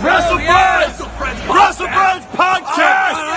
WrestleFriends Podcast!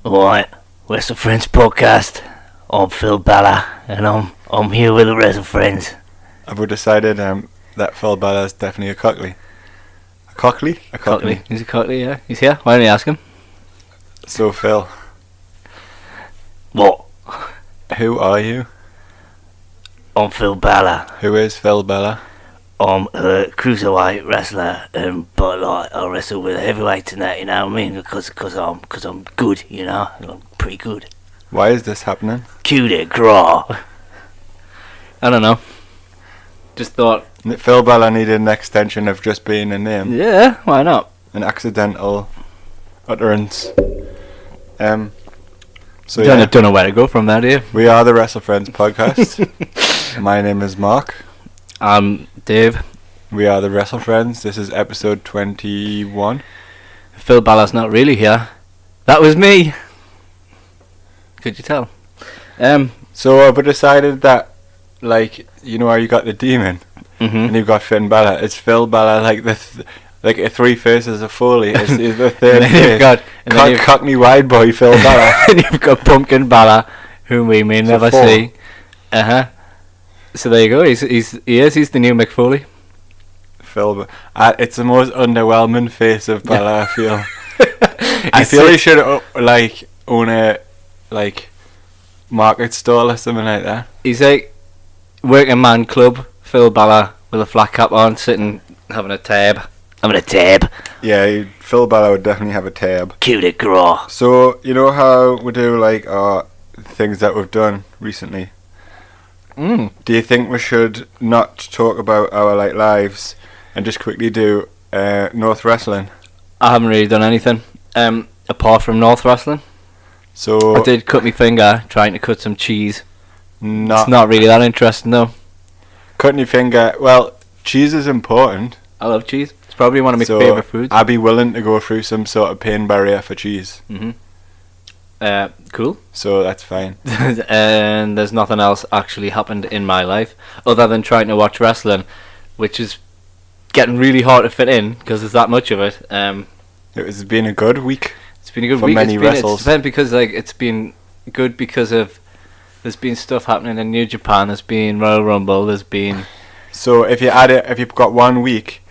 Alright, WrestleFriends Podcast. I'm Phil Balor, and I'm here with the WrestleFriends. I've decided that Phil Balor is definitely a cockney. A cockney? A cockney. He's a cockney, yeah. He's here. Why don't you ask him? So Phil, What? who are you? I'm Phil Balor. Who is Phil Balor? I'm a cruiserweight wrestler, but like I wrestle with a heavyweight tonight. You know what I mean? Because I'm good. You know, I'm pretty good. Why is this happening? Cue de grace. I don't know. Just thought. Phil Balor needed an extension of just being a name. Yeah, why not? An accidental utterance. So Don't know where to go from there, do you? we are the WrestleFriends Podcast. My name is Mark. Dave. We are the WrestleFriends. This is episode 21. Phil Balor's not really here. That was me. Could you tell? So I've decided that, like, you know how you got the demon and you've got Finn Balor. It's Phil Balor, like like the three faces of Foley. Is the third face. Cockney wide boy Phil Balor. And you've got Pumpkin Balor, whom we may never see. So there you go. He's the new Mick Foley. Phil, it's the most underwhelming face of Balor. I feel. I feel he should own a market stall or something like that. He's like working man club Phil Balor with a flat cap on, sitting having a tab. Yeah, Phil Balor would definitely have a tab. Cue de grace. So you know how we do like our things that we've done recently. Do you think we should not talk about our lives and just quickly do North Wrestling? I haven't really done anything apart from North Wrestling. So I did cut my finger trying to cut some cheese. It's not really that interesting though. Cutting your finger. Well, cheese is important. I love cheese. It's probably one of my favourite foods. I'd be willing to go through some sort of pain barrier for cheese. Cool. So that's fine. And there's nothing else actually happened in my life other than trying to watch wrestling, which is getting really hard to fit in because there's that much of it. It's been a good week. It's been a good for week. Many wrestles. It's been because it's been good because of there's been stuff happening in New Japan. There's been Royal Rumble. There's been. So if you add it, if you've got 1 week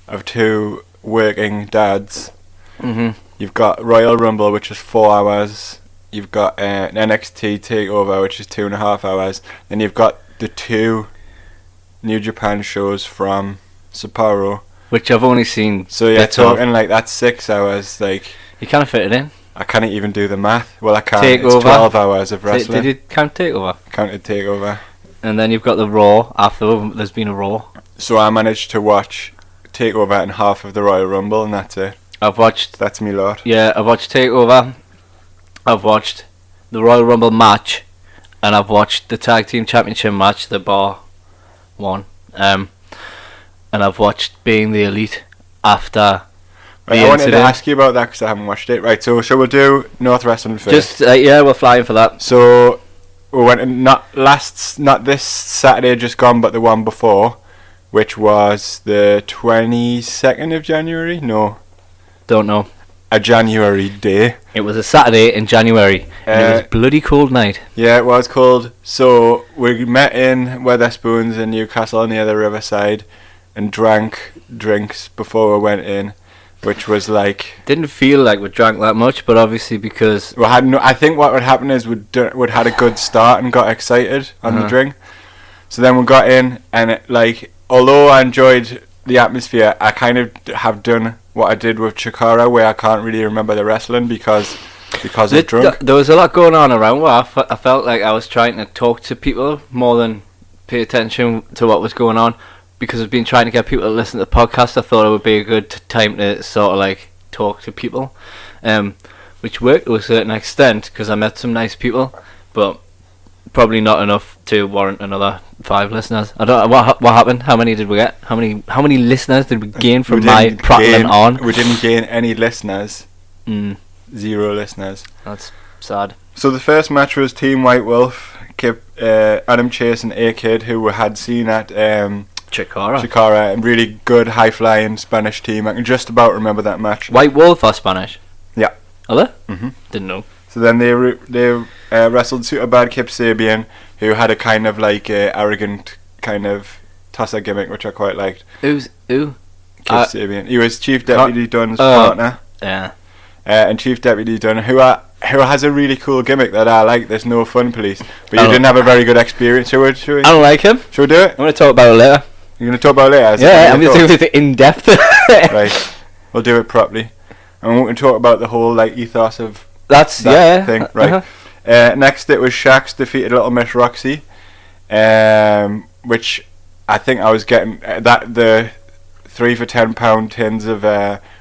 of two working dads. You've got Royal Rumble, which is 4 hours. You've got an NXT Takeover, which is 2.5 hours. Then you've got the 2 New Japan shows from Sapporo, which I've only seen. So you're talking that's 6 hours. Like you can't fit it in. I can't even do the math. Well, I can't. Takeover. It's 12 hours of wrestling. Did you count Takeover? Counted Takeover. And then you've got the Raw. After there's been a Raw. So I managed to watch Takeover and half of the Royal Rumble, and that's it. That's me lot. Yeah, I've watched Takeover. I've watched the Royal Rumble match, and I've watched the Tag Team Championship match, the Bar one. And I've watched Being the Elite after. I wanted to ask you about that because I haven't watched it. Right, so shall we do North Wrestling first? We're flying for that. So we went not this Saturday just gone, but the one before, which was the 22nd of January. No. Don't know. A January day. It was a Saturday in January, and it was a bloody cold night. Yeah, it was cold. So we met in Wetherspoons in Newcastle near the riverside and drank drinks before we went in, which was didn't feel like we drank that much, but obviously because we had I think what would happen is we'd had a good start and got excited on the drink. So then we got in, and although I enjoyed the atmosphere, I kind of have done what I did with Chikara, where I can't really remember the wrestling because of drunk. There was a lot going on around where I felt like I was trying to talk to people more than pay attention to what was going on, because I've been trying to get people to listen to the podcast. I thought it would be a good time to sort of talk to people, which worked to a certain extent because I met some nice people, but probably not enough to warrant another 5 listeners. I don't know what happened. How many did we get? How many listeners did we gain from my prattling on? We didn't gain any listeners. 0 listeners. That's sad. So the first match was Team White Wolf, Adam Chase and A-Kid, who we had seen at Chikara, a really good high-flying Spanish team. I can just about remember that match. White Wolf are Spanish? Yeah. Are they? Mm-hmm. Didn't know. So then they wrestled Superbad Kip Sabian, who had a kind of like arrogant kind of tosser gimmick, which I quite liked. Who? Kip Sabian. He was Chief Deputy Dunn's partner. Yeah. And Chief Deputy Dunn, who has a really cool gimmick that I like. There's no fun police, but you didn't have a very good experience. Should we? I don't like him. Should we do it? I'm going to talk about it later. You're going to talk about it later? Yeah, I'm going to do it in depth. Right, we'll do it properly, and we're going to talk about the whole like ethos of that thing. Right. Uh-huh. Next, it was Shax defeated Little Miss Roxy, which I think I was getting the 3 for £10 tins of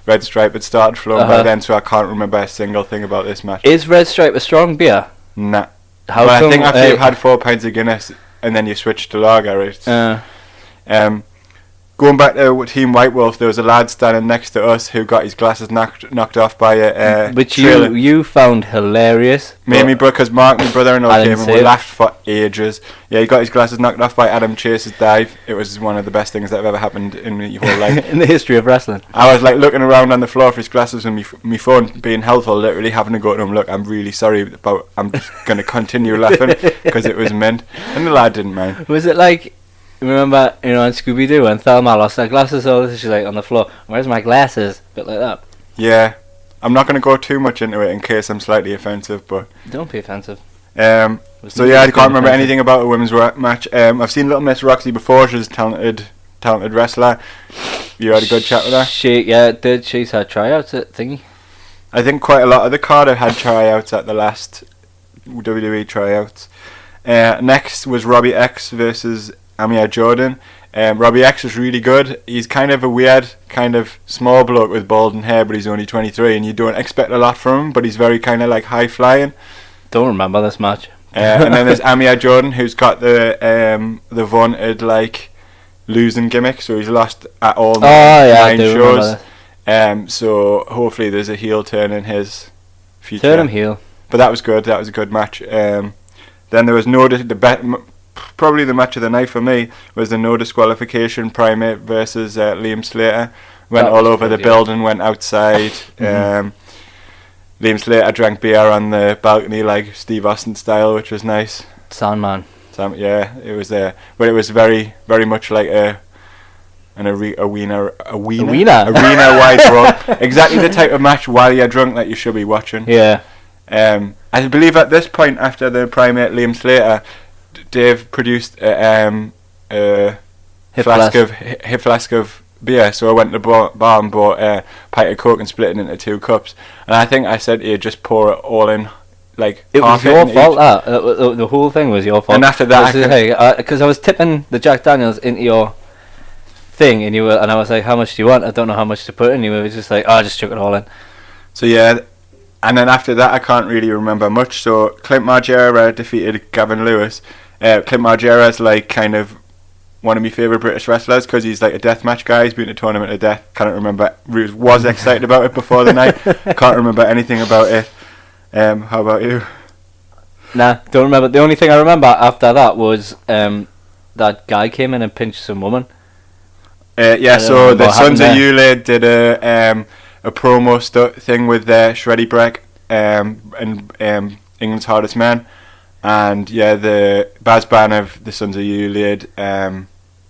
Red Stripe had started flowing by then, so I can't remember a single thing about this match. Is Red Stripe a strong beer? Nah. How well, come, I think after you've had 4 pints of Guinness and then you switch to lager, it's... Going back to Team White Wolf, there was a lad standing next to us who got his glasses knocked off by a which trailer. you found hilarious. Me, because Mark, my brother-in-law, came and we it. laughed for ages. Yeah, he got his glasses knocked off by Adam Chase's dive. It was one of the best things that have ever happened in my whole life. In the history of wrestling. I was like looking around on the floor for his glasses and my phone being helpful, literally having to go to him, look, I'm really sorry, but I'm just going to continue laughing because it was meant. And the lad didn't mind. Was it like... Remember, in Scooby-Doo when Thelma lost her glasses, she's like on the floor, where's my glasses? A bit like that. Yeah. I'm not going to go too much into it in case I'm slightly offensive, but... Don't be offensive. So yeah, I can't remember anything about a women's match. I've seen Little Miss Roxy before. She's a talented wrestler. You had a good chat with her? She's had tryouts at thingy. I think quite a lot of the card had tryouts at the last WWE tryouts. Next was Robbie X versus Amir Jordan. Robbie X was really good. He's kind of a weird, kind of small bloke with balding hair, but he's only 23, and you don't expect a lot from him, but he's very kind of like high flying. Don't remember this match. And then there's Amir Jordan, who's got the vaunted like losing gimmick, so he's lost at all 9 shows. So hopefully there's a heel turn in his future. Turn him heel. But that was good. That was a good match. Then there was probably the match of the night for me was the no disqualification Primate versus Liam Slater. Went all over the building, went outside. Liam Slater drank beer on the balcony like Steve Austin style, which was nice. Sandman. Yeah, it was there, but it was very, very much like a arena wide brawl. Exactly the type of match while you're drunk that you should be watching. Yeah. I believe at this point after the Primate Liam Slater, Dave produced a flask of beer, so I went to the bar and bought a pint of Coke and split it into 2 cups. And I think I said to you, just pour it all in. Like it was your fault. The whole thing was your fault. And after that, because I was tipping the Jack Daniels into your thing, and I was like, "How much do you want?" I don't know how much to put in. You were just like, "Oh, just chuck it all in." So yeah, and then after that, I can't really remember much. So Clint Margera defeated Gavin Lewis. Clint Margera is like kind of one of my favourite British wrestlers because he's like a deathmatch guy. He's been to a tournament of death. Can't remember. Was excited about it before the night. Can't remember anything about it. How about you? Nah, don't remember. The only thing I remember after that was that guy came in and pinched some woman. So the Sons of Yule did a promo thing with Shreddy Breck and England's Hardest Man. And yeah, the Baz Ban of the Sons of Yule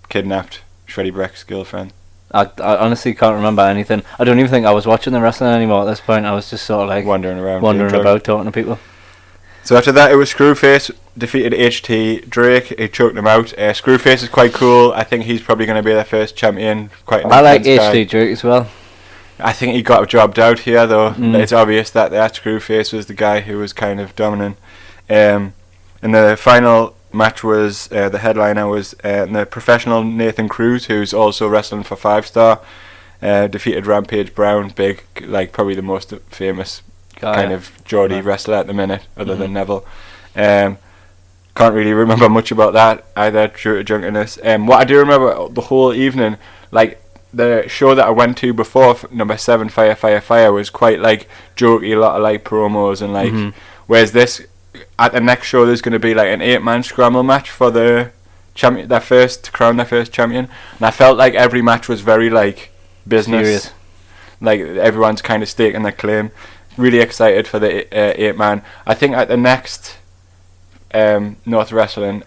kidnapped Shreddy Breck's girlfriend. I honestly can't remember anything. I don't even think I was watching the wrestling anymore at this point. I was just sort of like wandering about talking to people. So after that, it was Screwface defeated HT Drake. He choked him out. Screwface is quite cool. I think he's probably going to be their first champion. I like HT Drake as well. I think he got jobbed out here though. It's obvious that Screwface was the guy who was kind of dominant. And the final match was the headliner was the professional Nathan Cruz, who's also wrestling for 5 Star. defeated Rampage Brown, big, like probably the most famous kind of Geordie wrestler at the minute, other than Neville. Can't really remember much about that either, due to drunkenness. What I do remember the whole evening, like the show that I went to before, number 7, Fire Fire Fire, was quite like jokey, a lot of like promos and like. Whereas this, at the next show, there's going to be like an 8-man scramble match for the champion, to crown their first champion, and I felt like every match was very like business. Serious. Like everyone's kind of staking their claim. Really excited for the 8-man. I think at the next North Wrestling,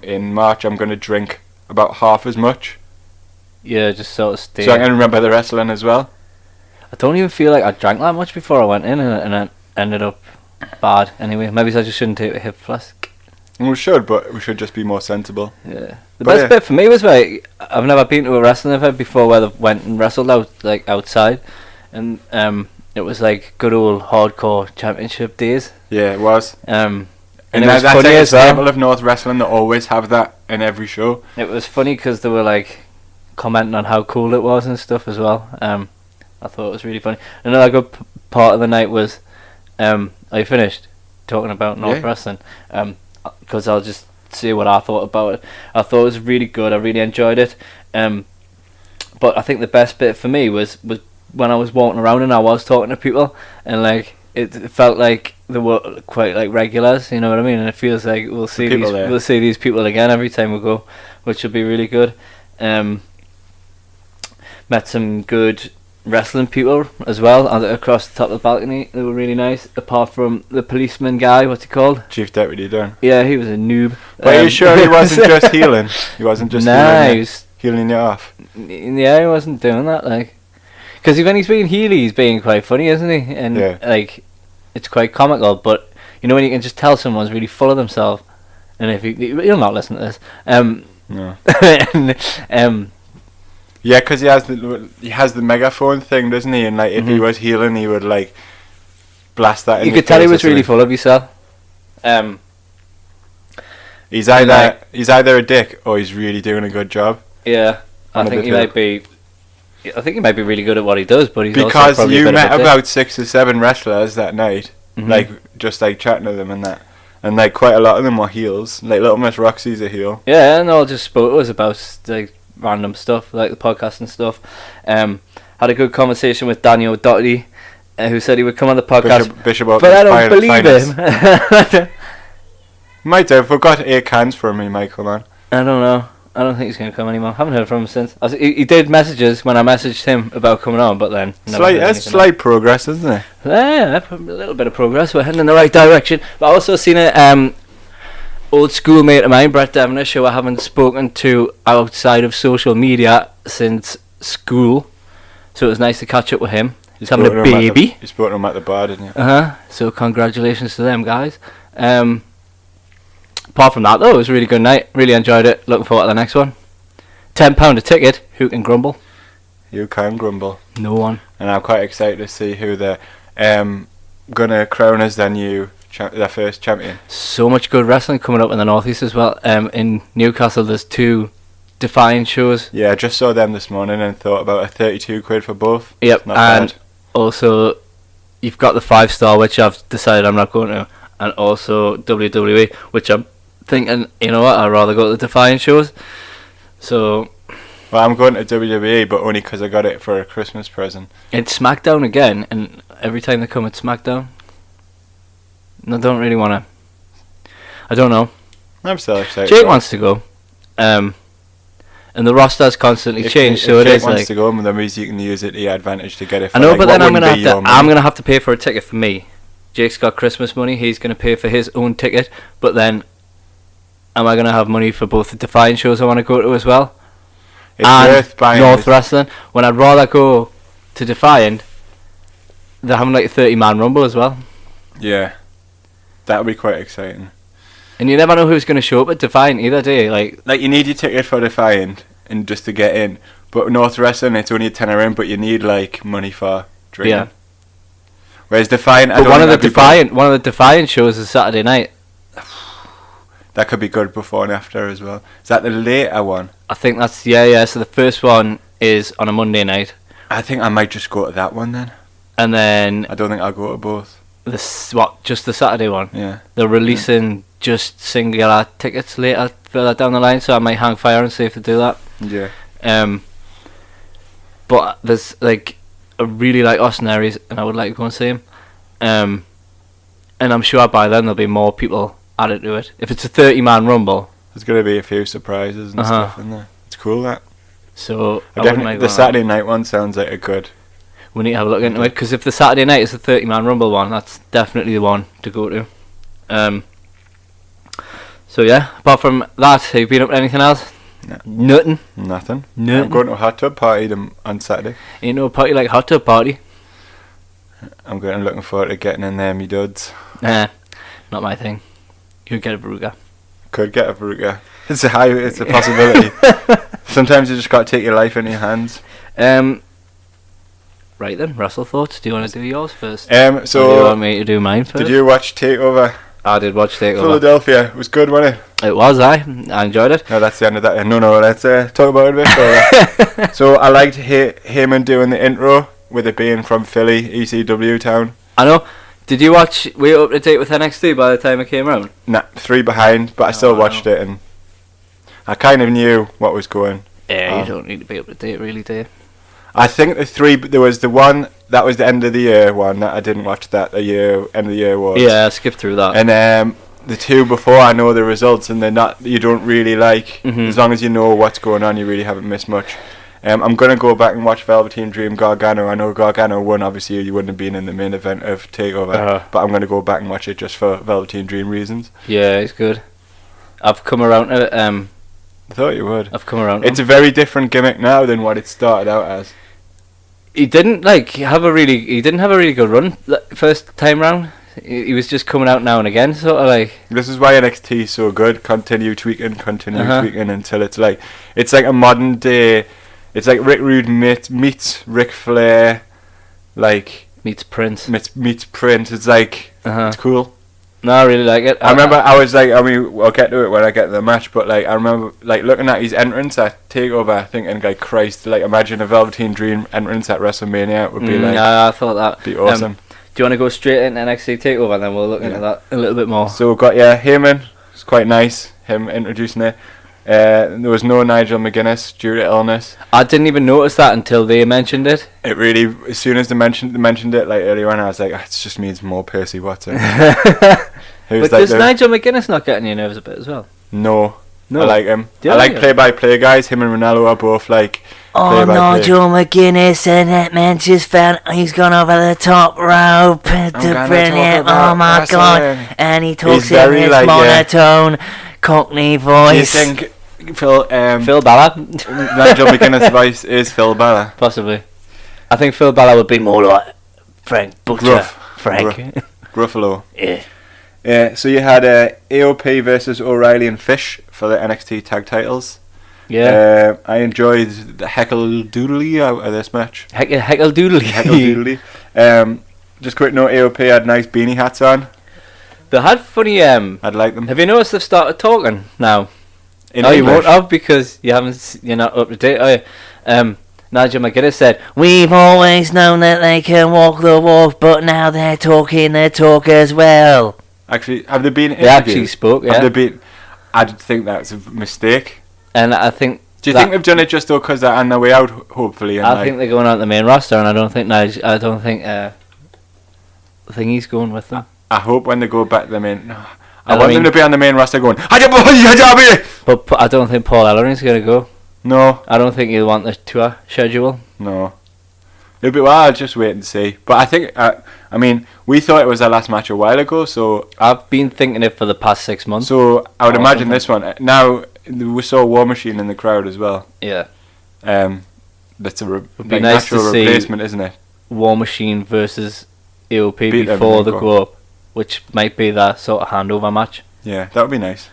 in March, I'm going to drink about half as much. Yeah, just sort of stay. So I can remember the wrestling as well. I don't even feel like I drank that much before I went in, and it ended up bad anyway. Maybe I just shouldn't take a hip flask. We should, but we should just be more sensible. Yeah. The best bit for me was like, I've never been to a wrestling event before where they went and wrestled outside, and it was like good old hardcore championship days. Yeah, it was. And it was that's funny like a as well. staple of North Wrestling. They always have that in every show. It was funny because they were like commenting on how cool it was and stuff as well. I thought it was really funny. Another good part of the night was, are you finished talking about North Wrestling? Because I'll just say what I thought about it. I thought it was really good. I really enjoyed it. But I think the best bit for me was when I was walking around and I was talking to people, and like it felt like they were quite like regulars, you know what I mean? And it feels like we'll see these people again every time we go, which will be really good. Met some good wrestling people as well across the top of the balcony. They were really nice, apart from the policeman guy. What's he called? Chief Deputy Dunn. Yeah, he was a noob. But are you sure he wasn't just healing? He wasn't just healing you off? Yeah, he wasn't doing that, like, because when he's being healy, he's being quite funny, isn't he? And like, it's quite comical. But you know when you can just tell someone's really full of themselves, and if you'll not listen to this, no. and, yeah, because he has the megaphone thing, doesn't he? And like, if he was healing, he would like blast that. You could tell he was really full of himself. He's either a dick or he's really doing a good job. Yeah, I think he might be really good at what he does, but he's because also you met about 6 or 7 wrestlers that night, like just like chatting to them and that, and like quite a lot of them were heels. Like Little Miss Roxy's a heel. Yeah, and all just spoke to us about like random stuff, like the podcast and stuff. Had a good conversation with Daniel Doherty, who said he would come on the podcast, Bishop but I don't believe him. Might do. If we've got 8 cans for him, he might come on. I don't know. I don't think he's going to come anymore. Haven't heard from him since. He did messages when I messaged him about coming on, but then slight progress, isn't it? Yeah, a little bit of progress. We're heading in the right direction. But I also seen a old schoolmate of mine, Brett Devonish, who I haven't spoken to outside of social media since school. So it was nice to catch up with him. He's having a baby. You spoke to him at the bar, didn't you? So congratulations to them guys. Apart from that, though, it was a really good night. Really enjoyed it. Looking forward to the next one. £10 a ticket. Who can grumble? You can grumble. No one. And I'm quite excited to see who they're gonna crown as their first champion. So much good wrestling coming up in the Northeast as well. In Newcastle, there's 2 Defiant shows. Yeah, I just saw them this morning and thought about a 32 quid for both. Yep, not bad. Also, you've got the 5-star, which I've decided I'm not going to, and also WWE, which I'm thinking, you know what, I'd rather go to the Defiant shows. So, well, I'm going to WWE, but only because I got it for a Christmas present. It's SmackDown again, and every time they come at SmackDown, I don't really want to. I don't know. I'm still excited. Jake wants to go, and the roster's constantly changed, so if it Jake is wants like to go, that means you can use it to your advantage to get it. For I know, like, but then I'm gonna have to pay for a ticket for me. Jake's got Christmas money. He's gonna pay for his own ticket, but then am I gonna have money for both the Defiant shows I want to go to as well? It's worth buying North Wrestling. When I'd rather go to Defiant, they're having like a 30-man rumble as well. Yeah, that'll be quite exciting. And you never know who's going to show up at Defiant either, do you? Like you need your ticket for Defiant and just to get in. But North Wrestling, it's only a tenner in, but you need like money for drinking. Yeah. Whereas Defiant, one of the Defiant shows is Saturday night. That could be good before and after as well. Is that the later one? I think that's yeah. So the first one is on a Monday night, I think I might just go to that one then. And then I don't think I'll go to both. just the Saturday one? Yeah. They're releasing just singular tickets later further down the line, so I might hang fire and see if they do that. Yeah. But there's I really like Austin Aries, and I would like to go and see him. And I'm sure by then there'll be more people added to it. If it's a 30-man rumble, There's going to be a few surprises and stuff in there. It's cool, that. So The Saturday night one sounds like a good. We need to have a look into it, because if the Saturday night is the 30-man rumble one, that's definitely the one to go to. So yeah, apart from that, have you been up to anything else? No. Nothing. I'm going to a hot tub party on Saturday. Ain't no party like hot tub party. I'm looking forward to getting in there, me duds. Nah, not my thing. You'd get a Veruca. Could get a Veruca. It's a possibility. Sometimes you just got to take your life into your hands. Right then, Russell, thoughts? Do you want to do yours first? So or do you want me to do mine first? Did you watch Takeover I did watch Takeover Philadelphia? It was good, wasn't it? It was, I enjoyed it. No, that's the end of that. No, let's talk about it a bit. So I liked Heyman doing the intro with it being from Philly, ECW town. I know. Did you watch? Were you up to date with NXT by the time it came around? Nah, 3 behind, but I still watched it, and I kind of knew what was going. Yeah, you don't need to be up to date, really, do you? I think there was the one that was the end of the year one that I didn't watch that end of the year was. Yeah, I skipped through that. And the 2 before, I know the results, and they're not. You don't really like. As long as you know what's going on, you really haven't missed much. I'm gonna go back and watch Velveteen Dream Gargano. I know Gargano won. Obviously, you wouldn't have been in the main event of Takeover, but I'm gonna go back and watch it just for Velveteen Dream reasons. Yeah, it's good. I've come around to it. I thought you would. I've come around. It's a very different gimmick now than what it started out as. He didn't have a really good run first time round. He was just coming out now and again, sort of like. This is why NXT is so good. Continue tweaking until it's like a modern day. It's like Rick Rude meets Ric Flair, meets Prince. Meets Prince. It's like it's cool. No, I really like it. I remember I'll get to it when I get to the match, but I remember looking at his entrance at Takeover, thinking Christ, imagine a Velveteen Dream entrance at WrestleMania. It would be yeah, I thought that be awesome. Do you want to go straight into NXT Takeover, and then we'll look into that a little bit more? So we've got Heyman. It's quite nice him introducing it. There was no Nigel McGuinness due to illness. I didn't even notice that until they mentioned it. It really, as soon as they mentioned it earlier on, I was like, it just means more Percy Watson. But does Nigel McGuinness not get on your nerves a bit as well? No. I like him. I like play-by-play guys. Him and Ronaldo are both Nigel McGuinness, and that man just found he's gone over the top rope. Brilliant! Oh my god! And he talks in his monotone Cockney voice. Do you think Phil Balor? Nigel McGuinness' voice is Phil Balor? Possibly. I think Phil Balor would be more like Frank Butcher. Frank. Gruffalo. Yeah. So you had AOP versus O'Reilly and Fish for the NXT tag titles. Yeah. I enjoyed the heckle doodly out of this match. Heckle doodly. Just quick note, AOP had nice beanie hats on. They had funny. I'd like them. Have you noticed they've started talking now? In English? You won't have, because you're not up to date, are you? Nigel McGuinness said, "We've always known that they can walk the walk, but now they're talking the talk as well." Actually, have they been? They actually spoke. Yeah. Have they been? I think that's a mistake. And I think. Do you think they've done it just though because they're on their way out? Hopefully. And I think they're going on the main roster, and I don't think Thingy's going with them. I hope when they go back to the main. I want them to be on the main roster going. But I don't think Paul Ellering's going to go. No. I don't think he'll want the tour schedule. No. It'll be I'll just wait and see. But I think, we thought it was our last match a while ago, so. I've been thinking it for the past 6 months. So I would imagine this one. Now, we saw War Machine in the crowd as well. Yeah. That's a nice natural replacement, isn't it? War Machine versus AOP before they go up, which might be that sort of handover match. Yeah, that would be nice.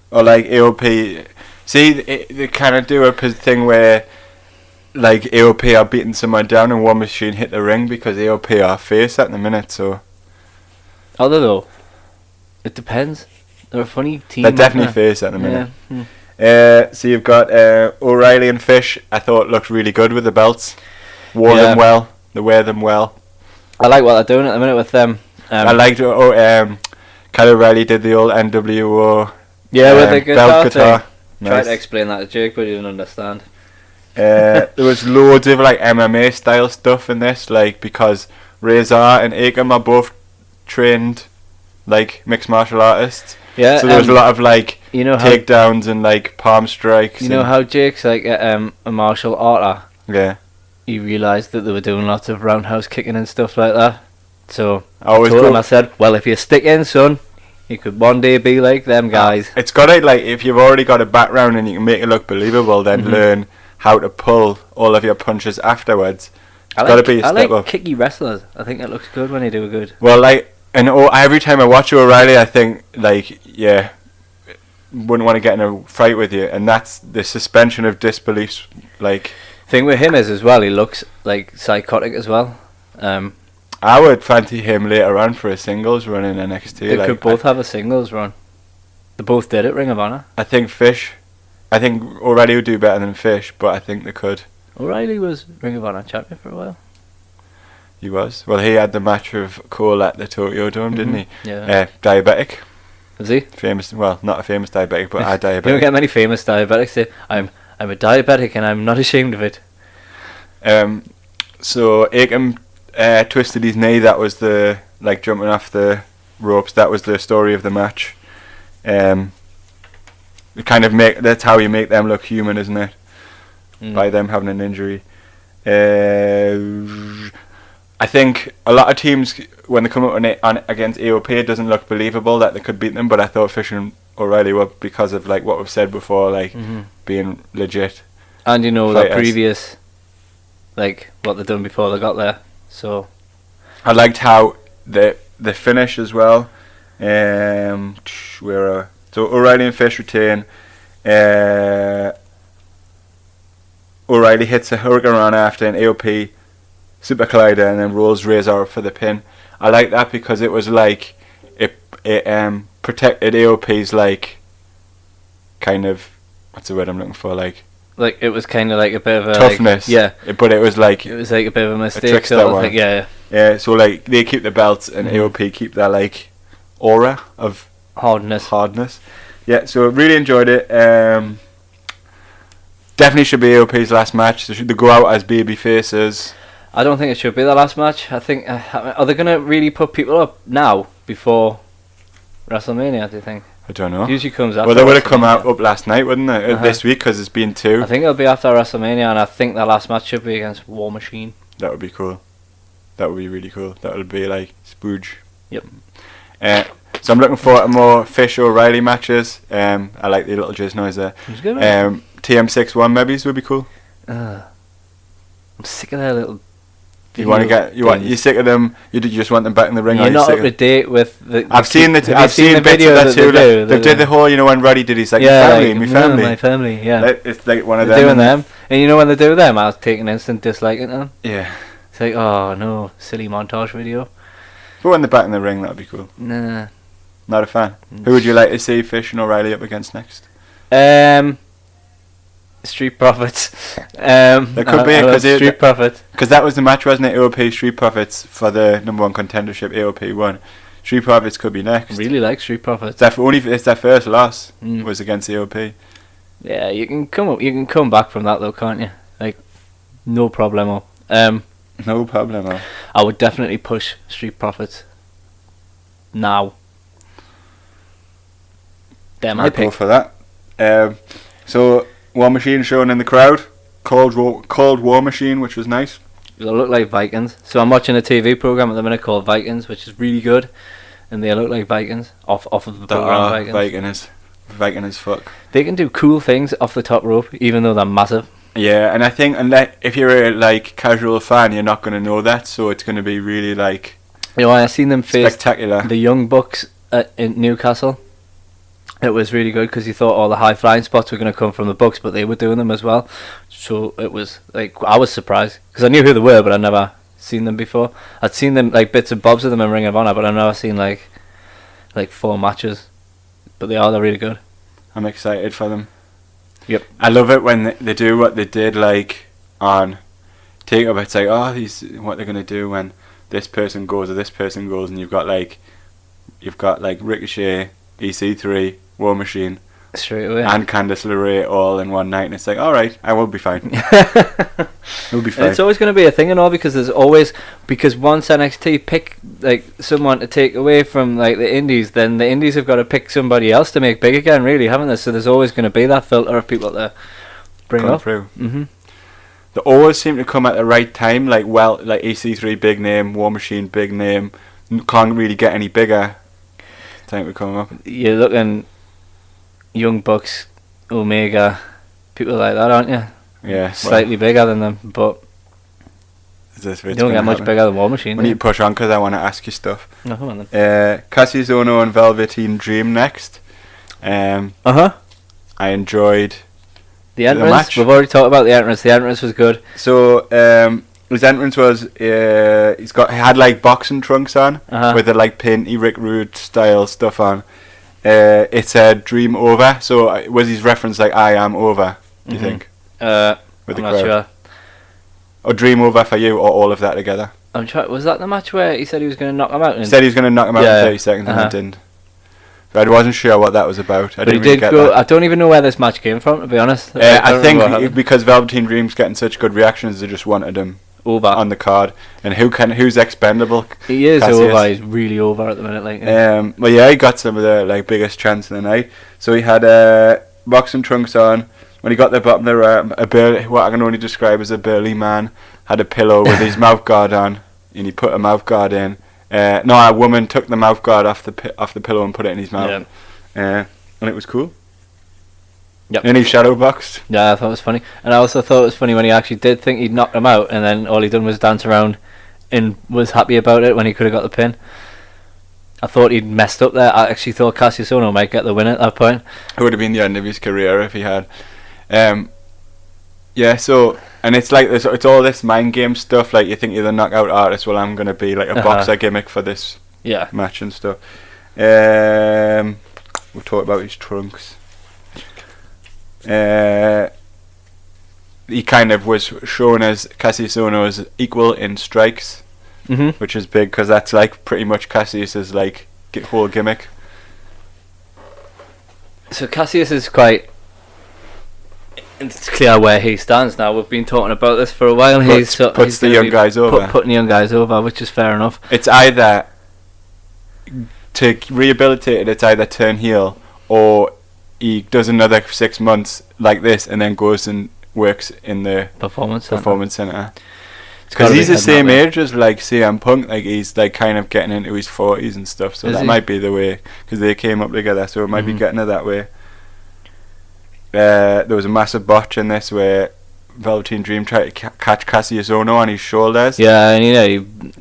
Or AOP. See, they kind of do a thing where AOP are beating someone down and War Machine hit the ring because AOP are face at the minute, so. Although though, it depends. They're a funny team. They're definitely face at the minute. Yeah. So you've got O'Reilly and Fish. I thought looked really good with the belts. them well. They wear them well. I like what they're doing at the minute with them. I liked Kyle O'Reilly did the old NWO with the belt guitar thing. Nice. Tried to explain that to Jake, but he didn't understand. There was loads of like MMA style stuff in this, like because Razor and Akam are both trained like mixed martial artists. Yeah. So there was a lot of like takedowns and like palm strikes. You know how Jake's like a martial arter? Yeah. He realised that they were doing lots of roundhouse kicking and stuff like that. So I told him, I said, well, if you stick in, son, you could one day be like them guys. It's got to, like, if you've already got a background and you can make it look believable, then learn how to pull all of your punches afterwards. It's got to be a step up. Kicky wrestlers. I think it looks good when they do it good. Well, like, and every time I watch O'Reilly, I think, like, yeah, wouldn't want to get in a fight with you, and that's the suspension of disbelief, like. Thing with him is as well, he looks like psychotic as well. I would fancy him later on for a singles run in NXT. They could both have a singles run. They both did it, Ring of Honor. I think O'Reilly would do better than Fish, but I think they could. O'Reilly was Ring of Honor champion for a while. He was. Well, he had the match with Cole at the Tokyo Dome, didn't he? Yeah. Diabetic. Was he? Famous. Well, not a famous diabetic, but a diabetic. You don't get many famous diabetics say, I'm a diabetic and I'm not ashamed of it. So Akam twisted his knee. That was the jumping off the ropes. That was the story of the match. That's how you make them look human, isn't it? By them having an injury. I think a lot of teams, when they come up on against AOP, it doesn't look believable that they could beat them. But I thought Fish and O'Reilly were, because of like what we've said before, being legit. And you know fighters. The previous, like what they've done before they got there. So I liked how the finish as well. So O'Reilly and Fish retain. O'Reilly hits a Hurricane Rana after an AOP Super Collider and then rolls Razor up for the pin. I like that because it was like it protected AOP's like kind of, what's the word I'm looking for, like it was kind of like a bit of a toughness. But it was like a bit of a mistake. A trickster one. Yeah. So like they keep the belts and AOP keep that like aura of hardness. Yeah. So really enjoyed it. Definitely should be AOP's last match. They go out as baby faces. I don't think it should be the last match. I think are they gonna really put people up now before WrestleMania? Do you think? I don't know. It usually comes after. Well, they would have come up last night, wouldn't they? This week, because it's been 2. I think it'll be after WrestleMania, and I think the last match should be against War Machine. That would be cool. That would be really cool. That would be like spooge. Yep. So I'm looking forward to more Fish O'Reilly matches. I like the little jizz noise there. It's good. TM61 maybe would be cool. I'm sick of their little. You're sick of them. You just want them back in the ring. You're not up to date with the. I've seen bits of that too. They did the whole, when Roddy did his my family. Yeah. It's like one of they're them. Doing them, and when they do them, I was taking instant dislike at them. Yeah. It's like, oh no, silly montage video. But when they're back in the ring, that'd be cool. Nah. Not a fan. Who would you like to see Fish and O'Reilly up against next? Street Profits. There could be Street Profits, because that was the match, wasn't it? AOP Street Profits for the #1 contendership. AOP won. Street Profits could be next. Really like Street Profits. It's their first loss was against AOP. Yeah, you can come back from that though, can't you? Like, no problemo. No problemo. I would definitely push Street Profits now. I'd go for that. So War Machine showing in the crowd. Cold War Machine, which was nice. They look like Vikings. So I'm watching a TV program at the minute called Vikings, which is really good, and they look like Vikings off of the program. Viking as fuck. They can do cool things off the top rope, even though they're massive. Yeah, and I think if you're a casual fan, you're not going to know that, so it's going to be really I seen them face spectacular. The Young Bucks in Newcastle. It was really good because you thought all the high flying spots were going to come from the Bucks, but they were doing them as well. So it was I was surprised because I knew who they were, but I'd never seen them before. I'd seen them bits and bobs of them in Ring of Honor, but I've never seen like 4 matches. But they're really good. I'm excited for them. Yep. I love it when they do what they did on Takeover, it's like, oh, what they're gonna do when this person goes or this person goes, and you've got like Ricochet, EC3, War Machine, straight away, and Candice LeRae all in one night, and it's like, all right, I will be fine. We'll be fine. And it's always going to be a thing and all, because once NXT pick like someone to take away from like the indies, then the indies have got to pick somebody else to make big again, really, haven't they? So there's always going to be that filter of people to bring come up through. Mm-hmm. They always seem to come at the right time. Like EC3 big name, War Machine big name, can't really get any bigger. Time to come up. You're looking Young Bucks, Omega, people like that, aren't you? Yeah, slightly bigger than them, but you don't get much bigger than War Machine. We need to push on because I want to ask you stuff. No, come on then. Cassius Ohno and Velveteen Dream next. I enjoyed the entrance. match. We've already talked about the entrance. The entrance was good. So his entrance was he had like boxing trunks on with the like painty Rick Rude style stuff on. It said "Dream Over." So was his reference like "I am over"? Do you think? I'm not sure. Or "Dream Over" for you, or all of that together? Was that the match where he said he was going to knock him out? He said he was going to knock him out in 30 seconds, and he didn't. But I wasn't sure what that was about. I didn't really get that. I don't even know where this match came from, to be honest. I think because Velveteen Dream's getting such good reactions, they just wanted him over on the card. And who's expendable? He is over. He's really over at the minute. Like. Well, yeah, he got some of the like biggest chants of the night. So he had boxing trunks on. When he got the bottom there, what I can only describe as a burly man had a pillow with his mouth guard on, and he put a mouth guard in. A woman took the mouth guard off the pillow and put it in his mouth. And it was cool. Yep. And he shadow boxed. Yeah, I thought it was funny. And I also thought it was funny when he actually did think he'd knocked him out, and then all he done was dance around and was happy about it when he could have got the pin. I thought he'd messed up there. I actually thought Cassius Ohno might get the win at that point. It would have been the end of his career if he had. So, and it's like it's all this mind game stuff. Like, you think you're the knockout artist. Well, I'm gonna be like a boxer gimmick for this match and stuff. We'll talk about his trunks. He kind of was shown as Cassius Ohno as equal in strikes, which is big because that's like pretty much Cassius's like whole gimmick. So Cassius is quite. It's clear where he stands now. We've been talking about this for a while. He's the young guys over. Putting the young guys over, which is fair enough. It's either to rehabilitate it. It's either turn heel, or he does another 6 months like this, and then goes and works in the performance center. Because he's the same age as like CM Punk. Like, he's like kind of getting into his 40s and stuff. So that might be the way, because they came up together. So it might be getting it that way. There was a massive botch in this where Velveteen Dream tried to catch Cassius Ohno on his shoulders. Yeah, and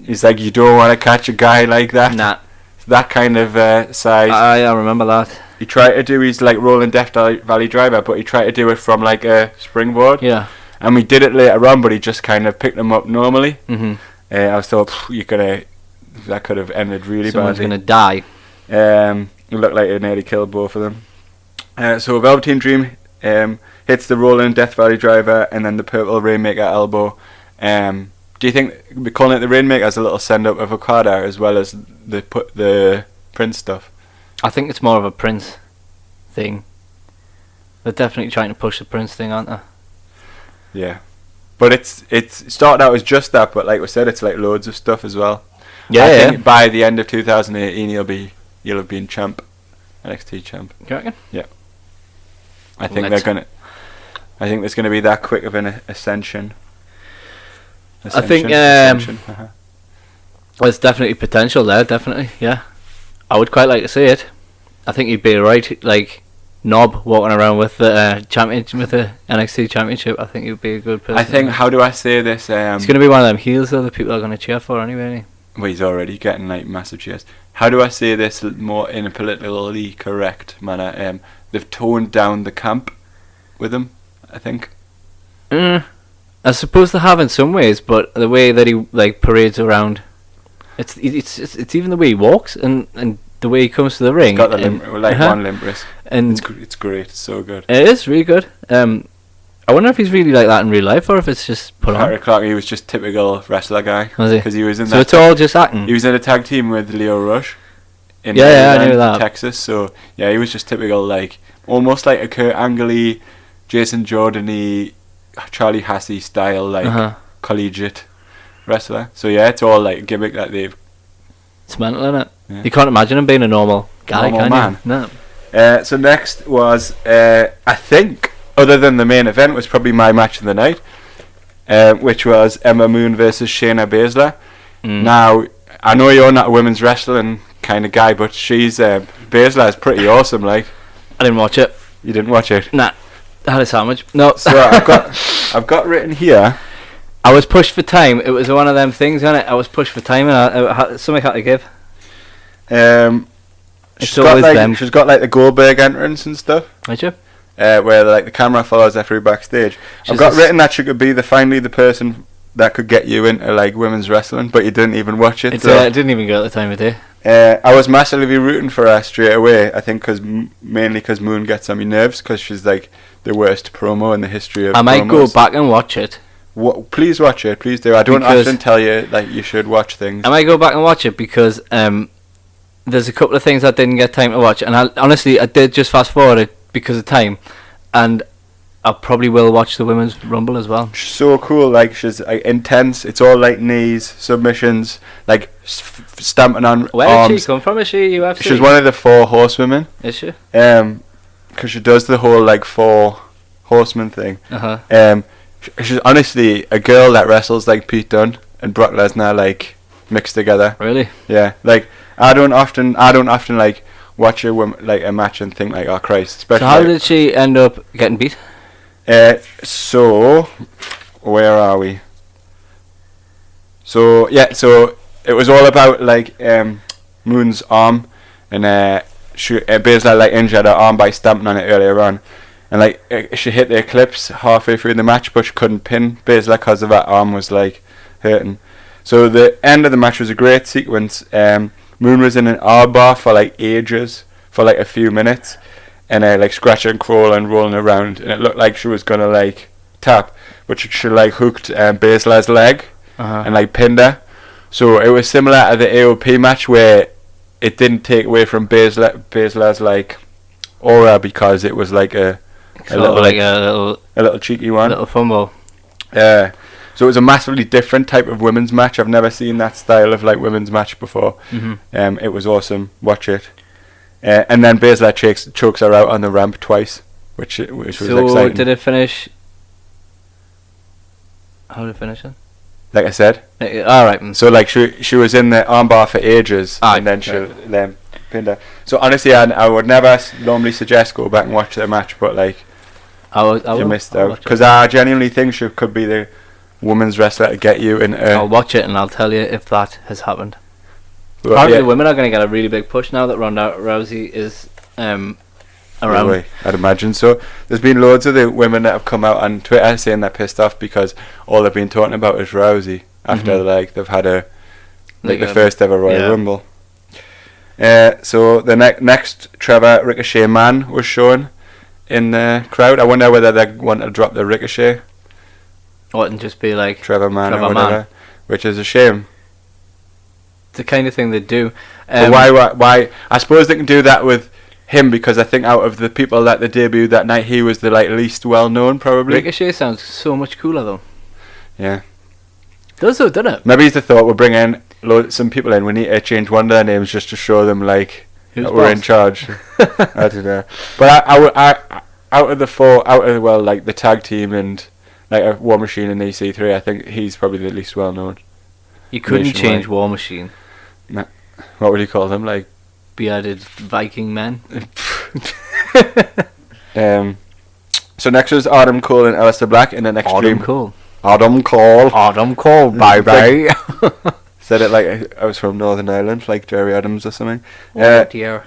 he's like, you don't want to catch a guy like that. Nah. That kind of size. I remember that. He tried to do his like rolling Death Valley driver, but he tried to do it from like a springboard. Yeah. And we did it later on, but he just kind of picked him up normally. I was thought that could have ended really badly. Someone's gonna die. It looked like it nearly killed both of them. So Velveteen Dream hits the rolling Death Valley driver and then the purple Rainmaker elbow. Do you think we're calling it the Rainmaker as a little send up of Okada as well as the Prince stuff? I think it's more of a Prince thing. They're definitely trying to push the Prince thing, aren't they? Yeah, but it's started out as just that, but like we said, it's like loads of stuff as well. I think by the end of 2018 he'll have been champ, NXT champ. You reckon? Yeah. I think there's gonna be that quick of an ascension. I think there's definitely potential there. Definitely, yeah. I would quite like to see it. I think he'd be a right like knob walking around with the with the NXT championship. I think he'd be a good person. I think. How do I say this? He's gonna be one of them heels though that people are gonna cheer for anyway. Isn't he? Well, he's already getting like massive cheers. How do I say this more in a politically correct manner? They've toned down the camp with him, I think. I suppose they have in some ways, but the way that he like parades around, it's even the way he walks and the way he comes to the ring. He's got the one limp wrist, and it's great. It's so good. It is really good. I wonder if he's really like that in real life, or if it's just put on. Patrick Clark, he was just typical wrestler guy. Was he? Because he was in So that. it's all just acting. He was in a tag team with Leo Rush. In Yeah, I Maryland, knew that. Texas. So yeah, he was just typical, like almost like a Kurt Angle, Jason Jordan-y, Charlie Hassey style, like collegiate wrestler. So yeah, it's all like gimmick that they've. It's mental, isn't it? Yeah. You can't imagine him being a normal guy, Normal can man. you? No. So next was, I think, other than the main event, was probably my match of the night, which was Emma Moon versus Shayna Baszler. Now, I know you're not a women's wrestling kind of guy, but she's Baszler is pretty awesome. Like, I didn't watch it. you didn't watch it? Nah. I had a sandwich. No. So I've got written here. I was pushed for time. It was one of them things, wasn't it? I was pushed for time, and something had to give. She's got always them. She's got like the Goldberg entrance and stuff. Did you? Where like the camera follows her through backstage. I've got written that she could be finally the person that could get you into like women's wrestling, but you didn't even watch it. It didn't even go at the time of day. I was massively rooting for her straight away. I think mainly because Moon gets on my nerves because she's like the worst promo in the history of. I might promos. go back and watch it. Please watch it. Please do. I don't often tell you like you should watch things. I might go back and watch it because there's a couple of things I didn't get time to watch, and honestly I did just fast forward it because of time, and I probably will watch the Women's Rumble as well. She's so cool. Like she's like intense. It's all like knees, submissions, like stamping on Where arms. did she come from? Is she UFC? She's one of the 4 horsewomen. Is she? Because she does the whole like 4 horsemen thing. She's honestly a girl that wrestles like Pete Dunne and Brock Lesnar like mixed together. Really? Yeah. Like I don't often like watch a match and think like, oh Christ. Especially. So how did she end up getting beat? So where are we? So yeah. So it was all about like Moon's arm, and Baszler like injured her arm by stamping on it earlier on. And like she hit the Eclipse halfway through the match, but she couldn't pin Baszler because of her arm was like hurting. So the end of the match was a great sequence. Moon was in an armbar for like ages, for like a few minutes, and like scratching and crawling, rolling around, and it looked like she was gonna like tap, but she like hooked Baszler's leg and like pinned her. So it was similar to the AOP match where it didn't take away from Baszler's like aura because it was like a little cheeky one, little fumble. So it was a massively different type of women's match. I've never seen that style of like women's match before. It was awesome. Watch it. And then Baszler chokes her out on the ramp twice, which was exciting. So did it finish? How did it finish then? Like I said. Alright. So like she was in the armbar for ages, and then she pinned her. So honestly, I would never normally suggest go back and watch the match, but like you missed out because I genuinely think she could be the women's wrestler to get you in. I'll watch it and I'll tell you if that has happened. Well, Apparently, the women are going to get a really big push now that Ronda Rousey is around. Really, I'd imagine so. There's been loads of the women that have come out on Twitter saying they're pissed off because all they've been talking about is Rousey after like they've had the first ever Royal Rumble. So the next Trevor Ricochet Man was shown in the crowd. I wonder whether they want to drop the Ricochet. And just be like Trevor Man or whatever, which is a shame. It's the kind of thing they do. But why? I suppose they can do that with him because I think out of the people that they debuted that night, he was the like least well known probably. Ricochet sounds so much cooler though. Yeah. Does though, doesn't it? Maybe it's the thought we'll bring in some people in. We need to change one of their names just to show them like that we're in charge. I don't know. But I out of the tag team and like a War Machine and EC3, I think he's probably the least well known. You couldn't change War Machine. Nah. What would you call them? Like bearded Viking men. So next was Adam Cole and Aleister Black in an Extreme. Adam Cole, bye bye. Said it like I was from Northern Ireland, like Jerry Adams or something. Dear.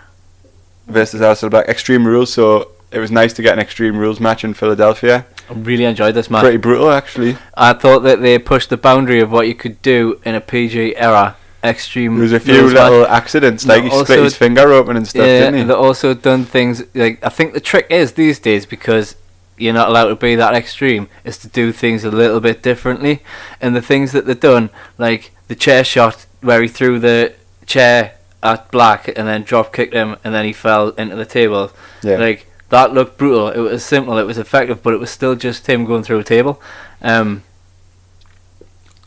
Versus Aleister Black, Extreme Rules. So it was nice to get an Extreme Rules match in Philadelphia. I really enjoyed this match. Pretty brutal, actually. I thought that they pushed the boundary of what you could do in a PG era. Extreme. There was a few little accidents, like he split his finger open and stuff, didn't he? They also done things like I think the trick is these days because you're not allowed to be that extreme, is to do things a little bit differently. And the things that they've done, like the chair shot where he threw the chair at Black and then drop kicked him and then he fell into the table. Yeah. Like, that looked brutal. It was simple, it was effective, but it was still just him going through a table. I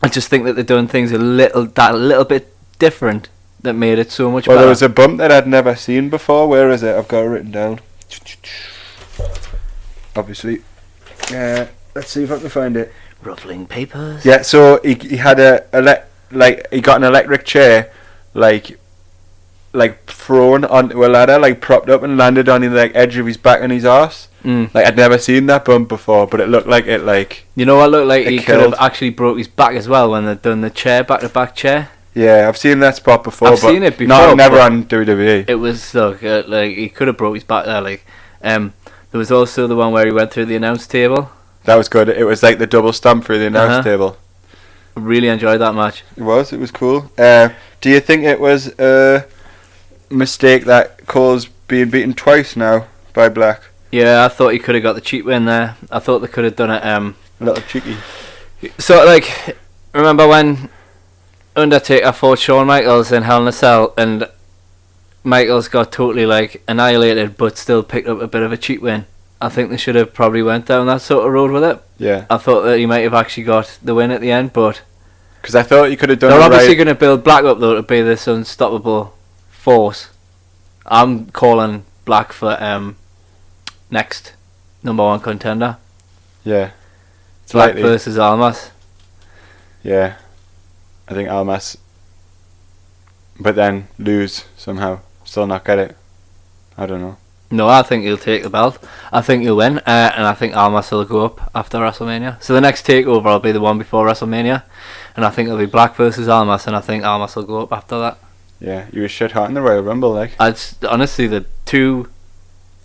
just think that they've done things a little bit different that made it so much better. There was a bump that I'd never seen before. Where is it? I've got it written down. Obviously. Let's see if I can find it. Ruffling papers. Yeah, so he had he got an electric chair, like thrown onto a ladder, like propped up and landed on the edge of his back and his arse. Like, I'd never seen that bump before, but it looked like it, like... You know what looked like he could have killed. actually broke his back as well when they'd done the chair, back-to-back chair. Yeah, I've seen that spot before. I've but seen it before, never but on WWE. It was, like, he could have broke his back there, like... there was also the one where he went through the announce table. That was good. It was like the double stomp through the announce table. I really enjoyed that match. It was cool. Do you think it was a mistake that Cole's being beaten twice now by Black? Yeah, I thought he could have got the cheap win there. I thought they could have done it. A little cheeky. So, like, remember when Undertaker fought Shawn Michaels in Hell in a Cell and Michaels got totally, like, annihilated but still picked up a bit of a cheap win? I think they should have probably went down that sort of road with it. Yeah. I thought that he might have actually got the win at the end, but... Because I thought you could have done They're it obviously right. going to build Black up, though, to be this unstoppable force. I'm calling Black for next number one contender. Yeah. It's Black likely. versus Almas. Yeah. I think Almas. But then lose somehow. Still not get it. I don't know. No, I think he'll take the belt. I think he'll win, and I think Almas will go up after WrestleMania. So the next takeover will be the one before WrestleMania, and I think it'll be Black versus Almas, and I think Almas will go up after that. Yeah, you were shit hot in the Royal Rumble, like. Honestly, the two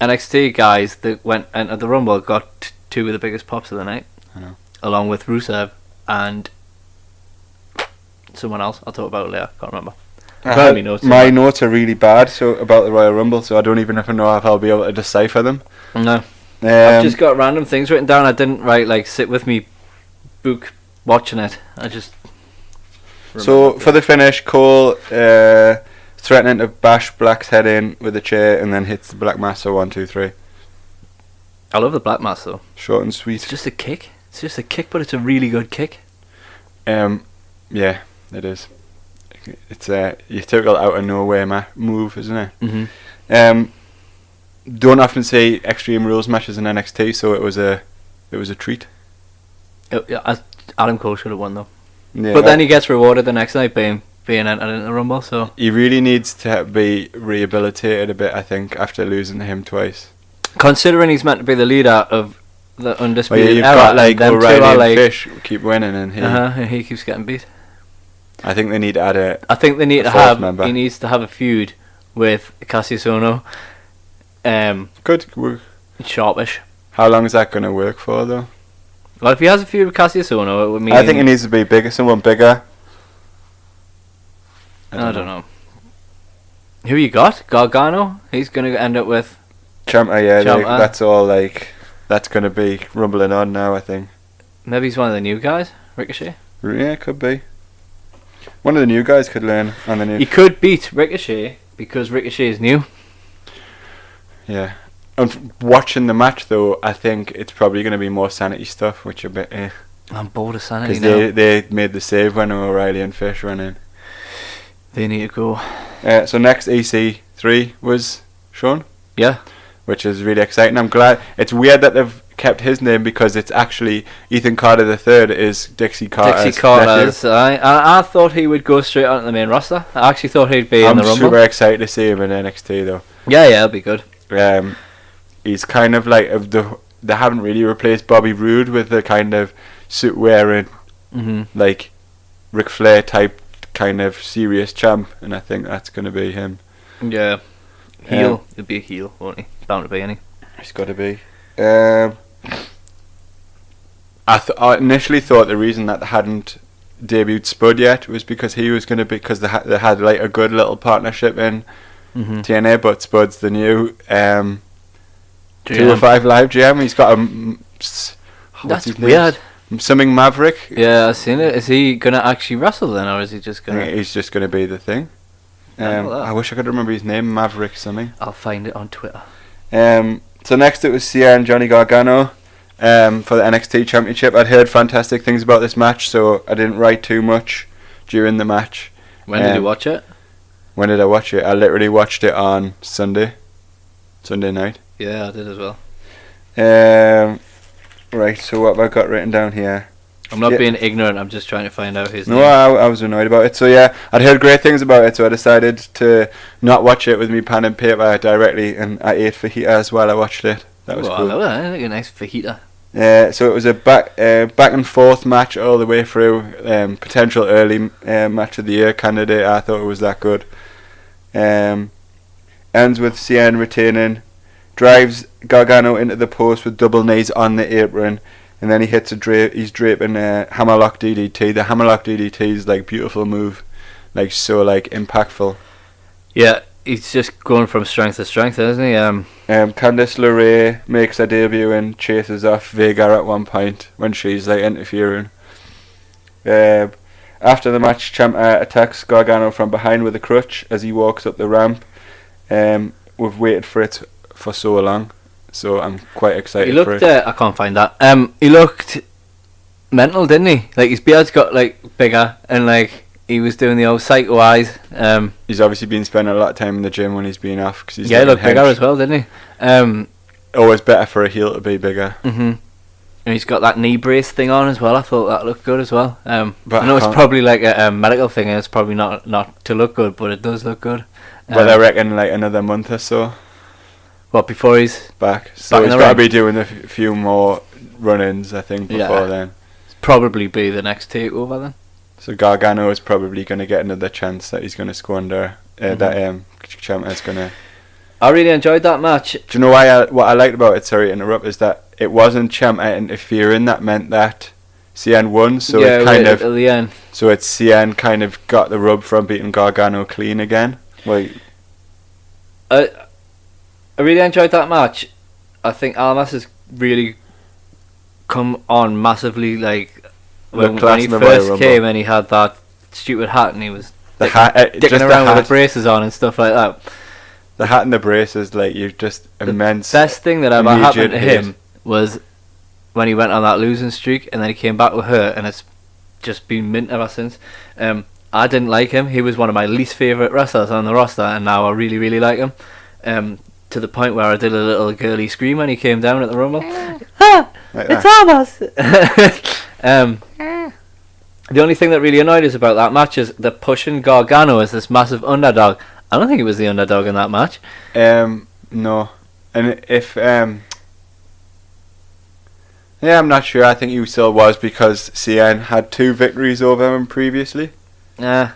NXT guys that went into the Rumble got two of the biggest pops of the night. I know. Along with Rusev and someone else. I'll talk about it later. Can't remember. My notes are really bad about the Royal Rumble, so I don't even know if I'll be able to decipher them. No. I've just got random things written down. I didn't write, like, sit with me book watching it. I just... So, for the finish, Cole threatening to bash Black's head in with a chair and then hits the Black Mass, so 1, 2, 3. I love the Black Mass, though. Short and sweet. It's just a kick. It's just a kick, but it's a really good kick. Yeah, it is. It's a typical out of nowhere move, isn't it? Mm-hmm. Don't often see Extreme Rules matches in NXT, so it was a treat. Adam Cole should have won, though. Yeah, but then he gets rewarded the next night being entered in the Rumble. So he really needs to be rehabilitated a bit, I think, after losing to him twice. Considering he's meant to be the leader of the undisputed you've era, got like them O'Reilly two are and like Fish keep winning, and he keeps getting beat. I think they need to add I think they need to fourth have. member. He needs to have a feud with Cassius Ohno. Good work. Sharpish. How long is that going to work for, though? Well, if he has a feud with Cassius Ohno, it would mean... I think it needs to be bigger, someone bigger. I don't know. Who you got? Gargano? He's going to end up with... Ciampa, yeah. Ciampa. That's all, like... That's going to be rumbling on now, I think. Maybe he's one of the new guys? Ricochet? Yeah, could be. One of the new guys could learn on the new... He could beat Ricochet, because Ricochet is new. Yeah. Watching the match, though, I think it's probably going to be more sanity stuff, which a bit... I'm bored of sanity now. now. Because they made the save when O'Reilly and Fish ran in. They need to go. So next EC3 was shown. Yeah. Which is really exciting. I'm glad. It's weird that they've kept his name because it's actually Ethan Carter III is Dixie Carter's Dixie Carter's. nephew. I thought he would go straight on to the main roster. I actually thought he'd be in the Rumble. I'm super excited to see him in NXT, though. Yeah, it'll be good. He's kind of like they haven't really replaced Bobby Roode with the kind of suit wearing, like Ric Flair type kind of serious champ, and I think that's going to be him. Yeah, heel. He'll be a heel, won't he? Bound to be, any. He's got to be. I initially thought the reason that they hadn't debuted Spud yet was because he was going to be, because they had like a good little partnership in TNA, but Spud's the new 205 Live GM. He's got That's weird. Something Maverick. Yeah, I've seen it. Is he gonna actually wrestle then, or is he just gonna? He's just gonna be the thing. I wish I could remember his name. Maverick something. I'll find it on Twitter. So next it was Cien and Johnny Gargano for the NXT Championship. I'd heard fantastic things about this match, so I didn't write too much during the match. When did you watch it? When did I watch it? I literally watched it on Sunday night. Yeah, I did as well. Right, so what have I got written down here? I'm not being ignorant, I'm just trying to find out his name. No, I was annoyed about it. So yeah, I'd heard great things about it, so I decided to not watch it with me pen and paper directly, and I ate fajitas while I watched it. That was cool. I love it. I think a nice fajita. So it was a back and forth match all the way through. Potential early match of the year candidate. I thought it was that good. Ends with Cien retaining, drives Gargano into the post with double knees on the apron, and then he hits he's draping a hammerlock DDT. The hammerlock DDT is like beautiful move, like so like impactful. Yeah, he's just going from strength to strength, isn't he? Candice LeRae makes her debut and chases off Vega at one point when she's like interfering. After the match, Ciampa attacks Gargano from behind with a crutch as he walks up the ramp. We've waited for it for so long, so I'm quite excited for it. I can't find that. He looked mental, didn't he? Like his beard's got like bigger, and like he was doing the old psycho eyes. He's obviously been spending a lot of time in the gym when he's been off. Cause he's he looked bigger as well, didn't he? Always better for a heel to be bigger. And he's got that knee brace thing on as well. I thought that looked good as well. But I know it's probably like a medical thing, and it's probably not to look good, but it does look good. But I reckon like another month or so. What, before he's back? So he's got to be doing a few more run-ins, I think, before then. Probably be the next takeover then. So Gargano is probably going to get another chance that he's going to squander. That Ciampa's going to. I really enjoyed that match. Do you know what I liked about it? Sorry to interrupt. Is that it wasn't Ciampa interfering. That meant that Cien won. So it kind of. At the end. So it's Cien kind of got the rub from beating Gargano clean again. Like. I really enjoyed that match. I think Almas has really come on massively. Like when he first came and he had that stupid hat and he was dicking around with the braces on and stuff like that. The hat and the braces, like you're just immense. The best thing that ever happened to him was when he went on that losing streak and then he came back with her, and it's just been mint ever since. I didn't like him. He was one of my least favourite wrestlers on the roster, and now I really, really like him. To the point where I did a little girly scream when he came down at the Rumble. It's Almas! The only thing that really annoyed us about that match is they're pushing Gargano as this massive underdog. I don't think he was the underdog in that match. No. And if... I'm not sure. I think he still was because Cien had 2 victories over him previously. I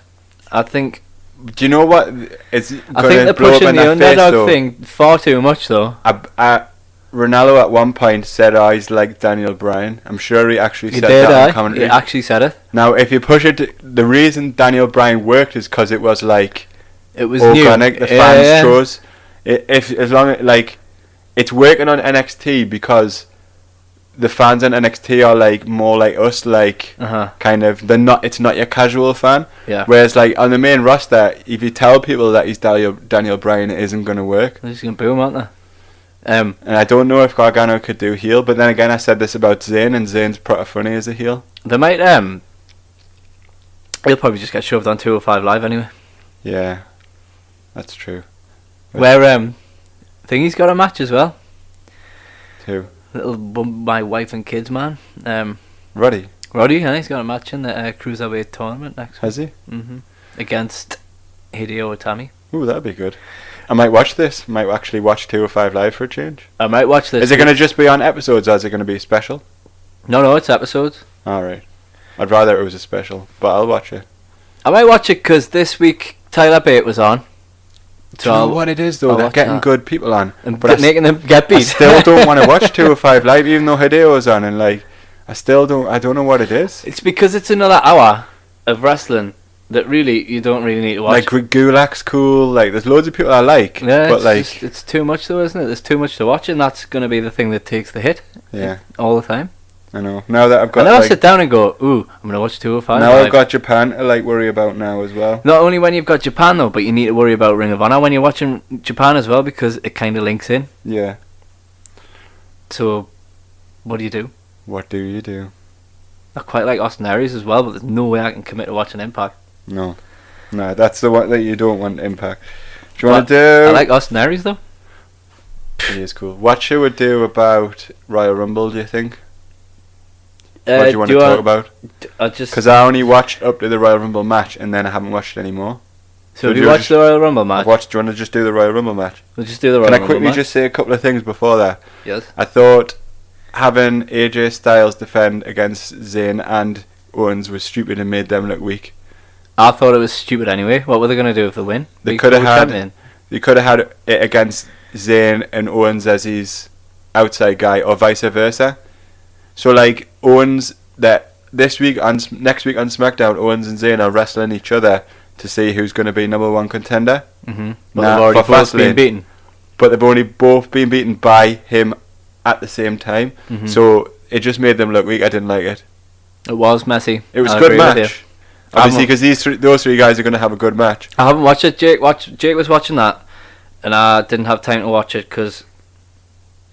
think... Do you know what? I think they're pushing the underdog thing far too much, though. Ronaldo at one point said, he's like Daniel Bryan. I'm sure he actually said that on commentary. He actually said it. Now, if you push it, the reason Daniel Bryan worked is because it was like... It was organic, new. The fans chose. As long as, like... It's working on NXT because... The fans on NXT are like more like us, like kind of. They're not. It's not your casual fan. Yeah. Whereas like on the main roster, if you tell people that he's Daniel Bryan, it isn't going to work. They're just going to boom, aren't they? And I don't know if Gargano could do heel, but then again, I said this about Zayn, and Zayn's pretty funny as a heel. They might. He'll probably just get shoved on 205 Live anyway. Yeah, that's true. Where Thingy's got a match as well. Who? My wife and kids man. Roddy, he's got a match in the Cruiserweight tournament next week. Has he? Against Hideo Itami. Ooh, that'd be good. I might watch this. Might actually watch 205 Live for a change. I might watch this. Is it going to just be on episodes, or is it going to be special? No, it's episodes. Alright. I'd rather it was a special, but I'll watch it. I might watch it because this week Tyler Bate was on. Do you know what it is though? They're getting good people on, but making them get beat. I still don't want to watch 205 Live, even though Hideo's on, and like, I don't know what it is. It's because it's another hour of wrestling that really you don't really need to watch. Like Gulak's cool. Like there's loads of people I like. Yeah, but it's too much though, isn't it? There's too much to watch, and that's going to be the thing that takes the hit. Yeah. All the time. I know. Now that I've got. I sit down and go, ooh, I'm going to watch 205. Now I've got Japan to like worry about now as well. Not only when you've got Japan though, but you need to worry about Ring of Honor when you're watching Japan as well, because it kind of links in. Yeah. So, what do you do? What do you do? I quite like Austin Aries as well, but there's no way I can commit to watching Impact. No, that's the one that you don't want. Impact. Do you want to do? I like Austin Aries though. He is cool. What should we do about Royal Rumble? Do you think? What do you want to talk about? Because I only watched up to the Royal Rumble match, and then I haven't watched it anymore. So have you watched the Royal Rumble match? Do you want to just do the Royal Rumble match? We'll just do the Royal Rumble match. Can I quickly just say a couple of things before that? Yes. I thought having AJ Styles defend against Zayn and Owens was stupid and made them look weak. I thought it was stupid anyway. What were they going to do if they win? They could have had it against Zayn and Owens as his outside guy, or vice versa. So like Owens, that next week on SmackDown, Owens and Zayn are wrestling each other to see who's going to be number one contender. Mm-hmm. But they've already both been beaten. But they've only both been beaten by him at the same time. Mm-hmm. So it just made them look weak. I didn't like it. It was messy. It was a good match. Obviously, because those three guys are going to have a good match. I haven't watched it. Jake was watching that, and I didn't have time to watch it because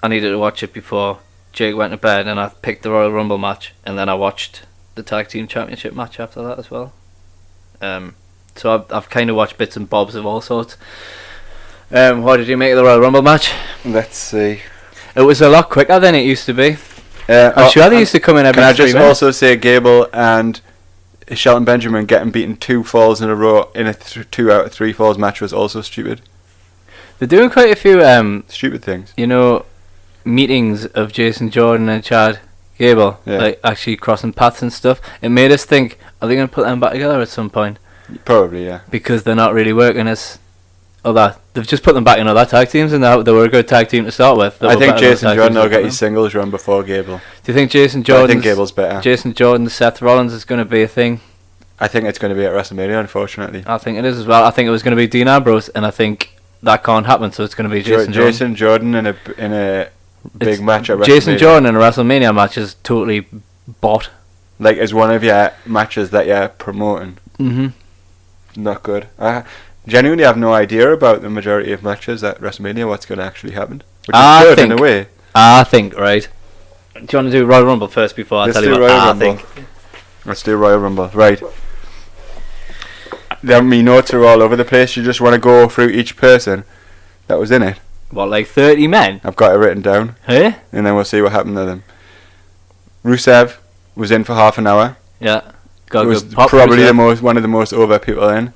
I needed to watch it before Jake went to bed, and I picked the Royal Rumble match, and then I watched the Tag Team Championship match after that as well. So I've kind of watched bits and bobs of all sorts. What did you make of the Royal Rumble match? Let's see. It was a lot quicker than it used to be. I'm sure they used to come in every 3 minutes. Can I just also say Gable and Shelton Benjamin getting beaten 2 falls in a row in a 2 out of 3 falls match was also stupid. They're doing quite a few stupid things. Meetings of Jason Jordan and Chad Gable, like actually crossing paths and stuff. It made us think, are they going to put them back together at some point? Probably, yeah. Because they're not really working as other. They've just put them back in other tag teams, and they were a good tag team to start with. I think Jason Jordan will get his singles run before Gable. Do you think Jason Jordan? I think Gable's better. Jason Jordan, Seth Rollins is going to be a thing. I think it's going to be at WrestleMania, unfortunately. I think it is as well. I think it was going to be Dean Ambrose, and I think that can't happen. So it's going to be Jason Jordan in a big match at WrestleMania. Jason Jordan in a WrestleMania match is totally bought. Like as one of your matches that you're promoting. Mm-hmm. Not good. I genuinely have no idea about the majority of matches at WrestleMania. What's going to actually happen? Which is good in a way. I think, right. Do you want to do Royal Rumble first before I tell you what I think? Let's do Royal Rumble. Right. My notes are all over the place. You just want to go through each person that was in it. What, like 30 men? I've got it written down. Hey? And then we'll see what happened to them. Rusev was in for half an hour. Yeah. Was probably one of the most over people in.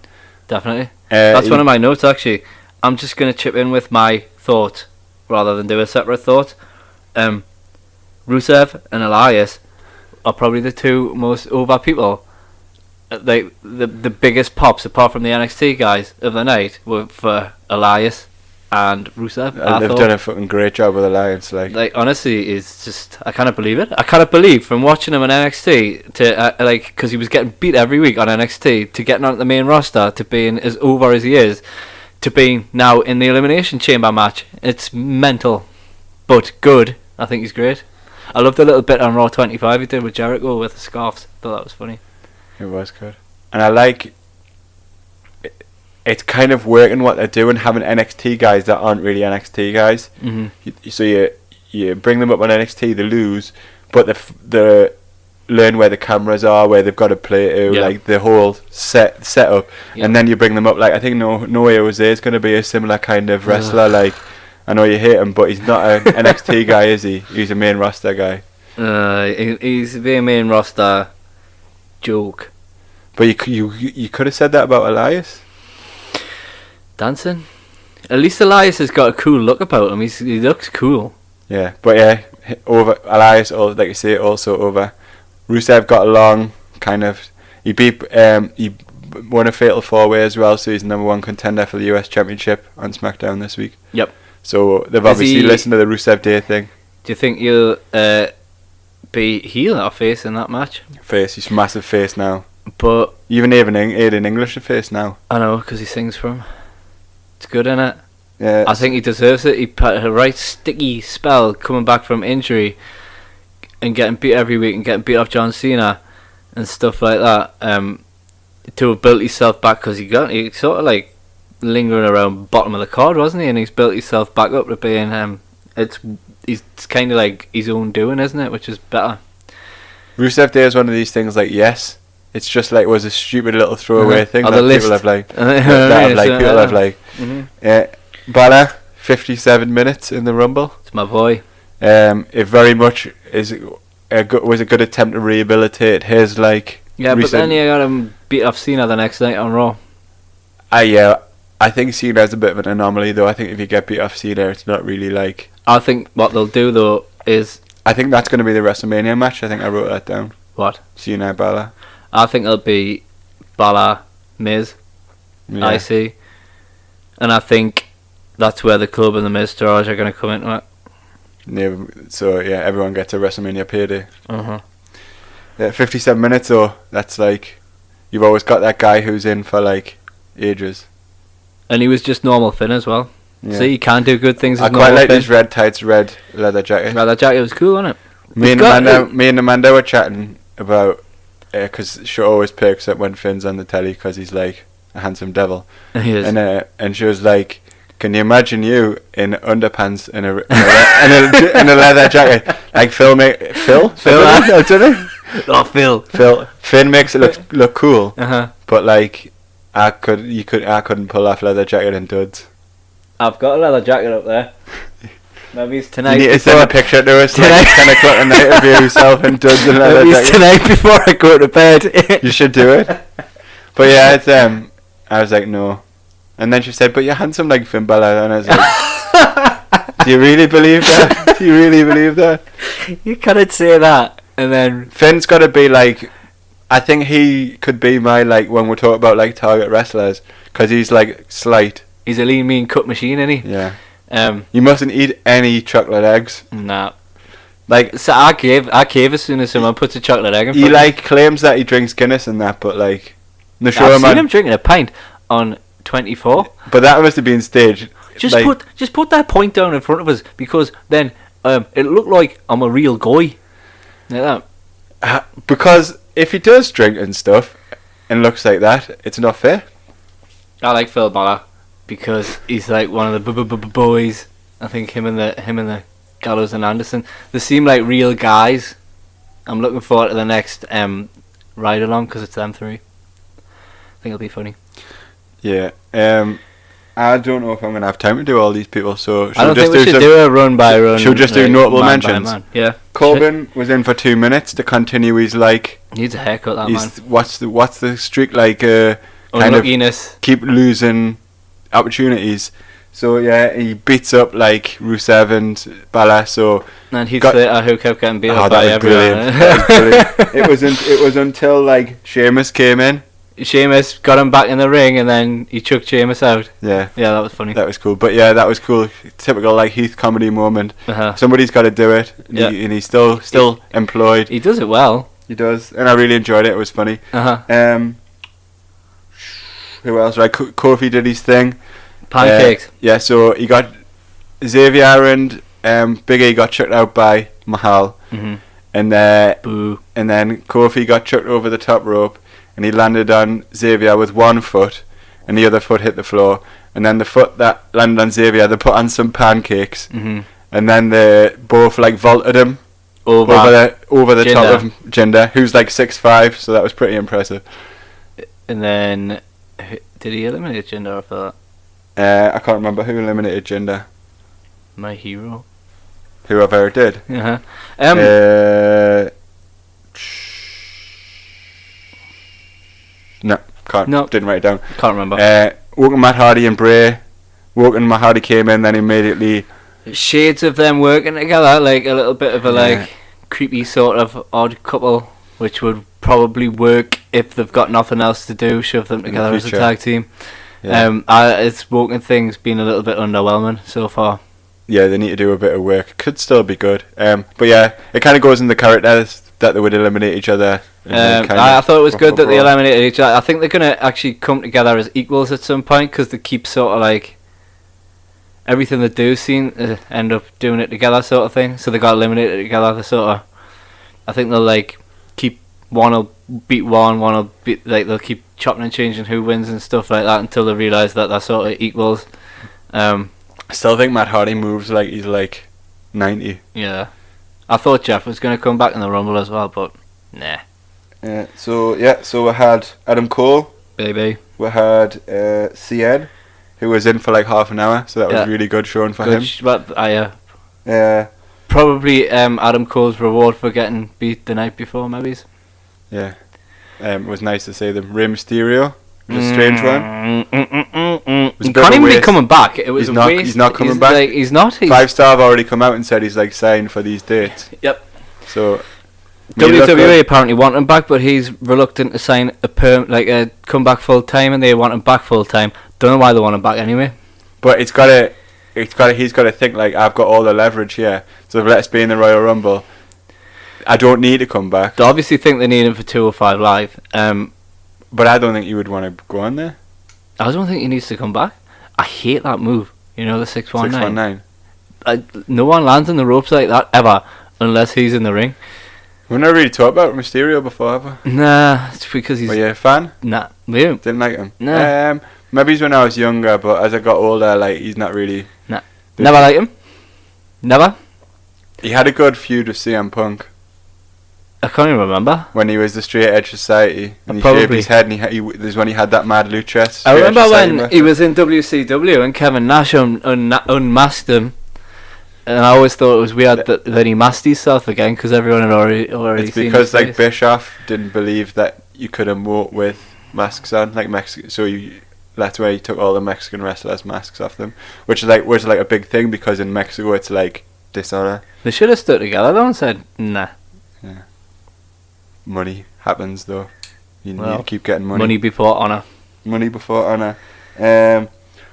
Definitely. That's one of my notes, actually. I'm just going to chip in with my thought rather than do a separate thought. Rusev and Elias are probably the 2 most over people. The biggest pops, apart from the NXT guys of the night, were for Elias and Rusev. And they've done a fucking great job with Elias. Like honestly, it's just, I cannot believe it. I cannot believe from watching him on NXT to because he was getting beat every week on NXT, to getting on the main roster, to being as over as he is, to being now in the Elimination Chamber match. It's mental, but good. I think he's great. I loved the little bit on Raw 25 he did with Jericho with the scarves. Thought that was funny. It was good. And I like it's kind of working what they're doing, having NXT guys that aren't really NXT guys. Mm-hmm. So you bring them up on NXT, they lose, but they learn where the cameras are, where they've got to play to, like the whole setup, and then you bring them up. Like I think No Way Jose is going to be a similar kind of wrestler. Like I know you hate him, but he's not an NXT guy, is he? He's a main roster guy. He's a main roster joke. But you could have said that about Elias. Dancing. At least Elias has got a cool look about him. He looks cool. Yeah, but over Elias, or like you say, also over. Rusev got along, kind of. He beat he won a fatal 4-way as well, so he's number 1 contender for the US Championship on SmackDown this week. Yep. So they've obviously listened to the Rusev Day thing. Do you think he'll be heel or face in that match? Face. He's massive face now. But even Aiden English at face now. I know, because he sings for him. It's good, innit? Yeah, I think he deserves it. He put a right sticky spell coming back from injury and getting beat every week and getting beat off John Cena and stuff like that. To have built himself back, because he sort of like lingering around bottom of the card, wasn't he? And he's built himself back up to being it's kind of like his own doing, isn't it? Which is better. Rusev Day is one of these things like, yes, it's just like, was a stupid little throwaway thing that people have like, people have like. Balor, 57 minutes in the Rumble. It's my boy. It very much was a good attempt to rehabilitate his like. Yeah, but then you got him beat off Cena the next night on Raw. I think Cena's a bit of an anomaly though. I think if you get beat off Cena, it's not really like. I think what they'll do though is. I think that's going to be the WrestleMania match. I think I wrote that down. What? Cena Balor. I think it'll be Balor, Miz, IC, and I think that's where the Club and the Miz stars are going to come into it. Yeah, so yeah, everyone gets a WrestleMania payday. Yeah, 57 minutes though. That's like, you've always got that guy who's in for like ages. And he was just normal Finn as well. Yeah. So you can do good things. I quite like his red tights, red leather jacket. Leather jacket was cool, wasn't it? Me and Amanda were chatting about, because she always perks up when Finn's on the telly because he's like a handsome devil. He is. And she was like, can you imagine you in underpants and a leather jacket like Phil? Finn makes it look cool. But like I couldn't pull off leather jacket and duds. I've got a leather jacket up there. Maybe it's tonight. You need to send a picture to us like 10 o'clock at night of yourself in duds and leather jacket. Maybe it's tonight before I go to bed. You should do it. But yeah, it's I was like, no. And then she said, but you're handsome like Finn Balor. And I was like, do you really believe that? Do you really believe that? You cannot say that. And then Finn's got to be like, I think he could be my, like, when we talk about like target wrestlers, because he's like slight. He's a lean, mean cut machine, isn't he? Yeah. You mustn't eat any chocolate eggs. Nah. Like, so I cave as soon as someone puts a chocolate egg in front he like claims that he drinks Guinness and that, but like the show I've seen him drinking a pint on 24. But that must have been staged. Just like, put that point down in front of us, because then it looked like I'm a real guy. Like that. Because if he does drink and stuff and looks like that, it's not fair. I like Phil Balor because he's like one of the boys. I think him and the Gallows and Anderson, they seem like real guys. I'm looking forward to the next ride along because it's them three. I think it'll be funny. Yeah. I don't know if I'm gonna have time to do all these people, so I don't think we should do a run by run. Should we just do notable mentions? Yeah. Corbin was in for 2 minutes to continue his like. Needs a haircut, that man. What's the streak like? Kind Unluckiness. of keep losing opportunities. So yeah, he beats up like Rusev and Balor. So and Heath Slater, who kept getting beat up by everyone. It was until like Sheamus came in. Sheamus got him back in the ring, and then he chucked Sheamus out. Yeah, that was funny. That was cool. But yeah, that was cool. Typical like Heath comedy moment. Somebody's got to do it, and he's still employed. He does it well. He does, and I really enjoyed it. It was funny. Who else? Right, Kofi did his thing. Pancakes. Yeah, so he got Xavier and Big E got chucked out by Mahal, and boo. And then Kofi got chucked over the top rope, and he landed on Xavier with one foot, and the other foot hit the floor, and then the foot that landed on Xavier, they put on some pancakes, and then they both like vaulted him over the top of Jinder, who's like 6'5", so that was pretty impressive. And then did he eliminate Jinder after that? I can't remember who eliminated Jinder. My hero. Whoever did. No, can't. No, didn't write it down. Can't remember. Woken Matt Hardy and Bray. Woken Matt Hardy came in, then immediately. Shades of them working together, like a little bit of a like creepy sort of odd couple, which would probably work if they've got nothing else to do. Shove them together as a tag team. Yeah. It's Woken thing's been a little bit underwhelming so far. Yeah, they need to do a bit of work. Could still be good. But yeah, it kind of goes in the character that they would eliminate each other. I thought it was good that they eliminated each other. I think they're going to actually come together as equals at some point because they keep sort of like everything they do seem to end up doing it together sort of thing. So they got eliminated together. They sort of, I think they'll like keep one will beat one will beat, like they'll keep chopping and changing who wins and stuff like that until they realise that they're sort of equals. I still think Matt Hardy moves like he's like 90. Yeah. I thought Jeff was going to come back in the Rumble as well, but nah. So we had Adam Cole. Baby. We had CN, who was in for like half an hour, so that was really good showing for him. Probably Adam Cole's reward for getting beat the night before, maybe. Yeah. It was nice to see them. Rey Mysterio, it was a strange one. He can't even be coming back. It was he's not coming back. Like, he's not. 5-Star have already come out and said he's like signed for these dates. Yep. So WWE apparently want him back, but he's reluctant to sign a comeback full time, and they want him back full time. Don't know why they want him back anyway. But he's got to think like, I've got all the leverage here, so let's be in the Royal Rumble. I don't need to come back. They obviously think they need him for 205 Live. But I don't think you would want to go on there. I don't think he needs to come back. I hate that move. You know, the 619. No one lands in the ropes like that ever unless he's in the ring. We've never really talked about Mysterio before, have we? Nah, it's because he's... Were you a fan? Nah, we don't. Didn't like him? Nah. Maybe he's when I was younger, but as I got older, like, he's not really... Nah. Never liked him. Never. He had a good feud with CM Punk. I can't even remember. When he was the Straight Edge Society. And he shaved his head, and there's when he had that mad lucha. I remember when he was in WCW and Kevin Nash unmasked him. And I always thought it was weird that he masked himself again because everyone had already it's seen because his like face. Bischoff didn't believe that you could emote with masks on, like Mexican. So that's why he took all the Mexican wrestlers' masks off them, which was like a big thing because in Mexico it's like dishonor. They should have stood together though and said nah. Yeah. Money happens though. You need to keep getting money. Money before honor. Money before honor.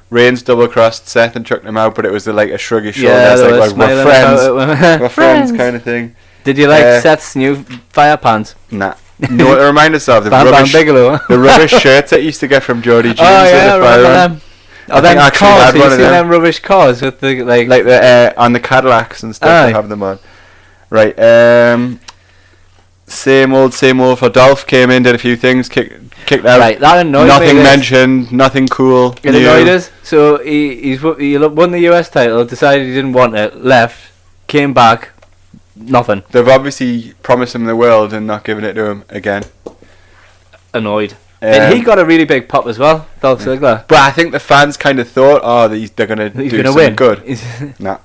Reigns double crossed Seth and chucked him out, but it was like a shrug his shoulders, like we're friends, we're friends kind of thing. Did you like Seth's new fire pants? Nah. No, it reminded us of the rubbish shirts that you used to get from Geordie Jeans. Oh yeah, I remember them. Oh, then cars. You seen them rubbish cars with the like the on the Cadillacs and stuff. They have them on. Right. Same old for Dolph. Came in, did a few things, kicked out. Right, that annoyed me. Nothing mentioned, nothing cool. It annoyed us. So he won the US title, decided he didn't want it, left, came back, nothing. They've obviously promised him the world and not given it to him again. Annoyed. And he got a really big pop as well, Dolph Ziggler. But I think the fans kind of thought, they're going to do something good. Nah.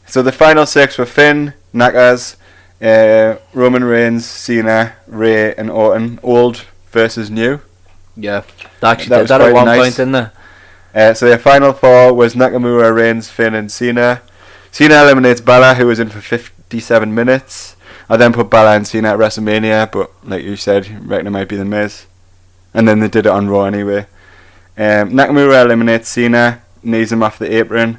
So the final 6 were Finn, Nakas, Roman Reigns, Cena, Rey and Orton. Old versus new. Yeah. They actually did that at one point, didn't they? So their final 4 was Nakamura, Reigns, Finn and Cena. Cena eliminates Balor, who was in for 57 minutes. I then put Balor and Cena at WrestleMania, but like you said, I reckon it might be The Miz. And then they did it on Raw anyway. Nakamura eliminates Cena, knees him off the apron.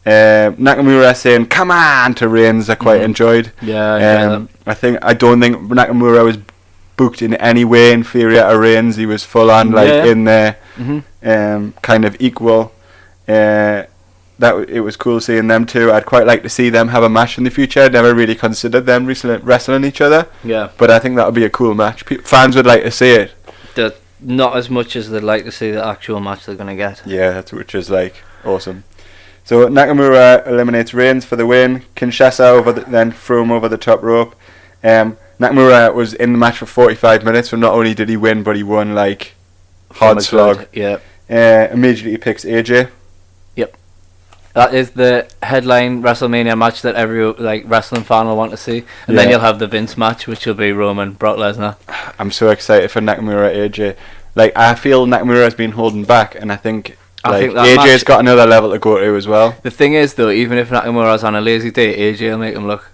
Nakamura saying "come on" to Reigns I quite enjoyed. Yeah, I don't think Nakamura was booked in any way inferior to Reigns. He was full on in there, kind of equal. It was cool seeing them two. I'd quite like to see them have a match in the future. I'd never really considered them wrestling each other. Yeah, but I think that would be a cool match. Fans would like to see it. Not as much as they'd like to see the actual match they're gonna get. Yeah, which is like awesome. So Nakamura eliminates Reigns for the win. Kinshasa then threw him over the top rope. Nakamura was in the match for 45 minutes, so not only did he win, but he won like hard slog. Yeah. Immediately he picks AJ. Yep. That is the headline WrestleMania match that every wrestling fan will want to see. And then you'll have the Vince match, which will be Roman, Brock Lesnar. I'm so excited for Nakamura AJ. Like, I feel Nakamura has been holding back, and I think AJ's got another level to go to as well. The thing is, though, even if Nakamura's on a lazy day, AJ will make him look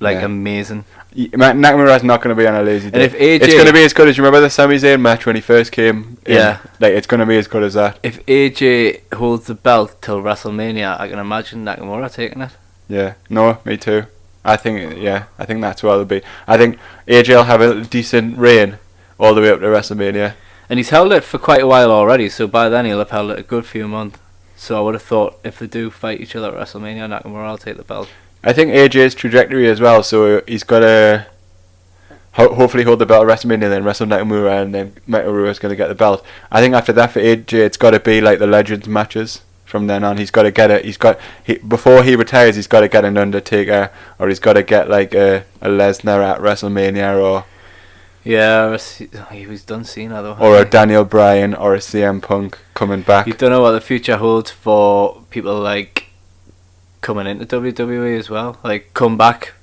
amazing. Nakamura's not going to be on a lazy day. And if AJ, it's going to be as good as, you remember the Sami Zayn match when he first came in? Yeah. Like, it's going to be as good as that. If AJ holds the belt till WrestleMania, I can imagine Nakamura taking it. Yeah. No, me too. I think that's where they'll be. I think AJ will have a decent reign all the way up to WrestleMania. And he's held it for quite a while already, so by then he'll have held it a good few months. So I would have thought if they do fight each other at WrestleMania, Nakamura will take the belt. I think AJ's trajectory as well, so he's got to hopefully hold the belt at WrestleMania, then wrestle Nakamura, and then Nakamura's going to get the belt. I think after that for AJ, it's got to be like the Legends matches. From then on, he's got to get it. Before he retires, he's got to get an Undertaker, or he's got to get like a Lesnar at WrestleMania, or he was done Cena though. Or a Daniel Bryan or a CM Punk coming back. You don't know what the future holds for people like coming into WWE as well, like comeback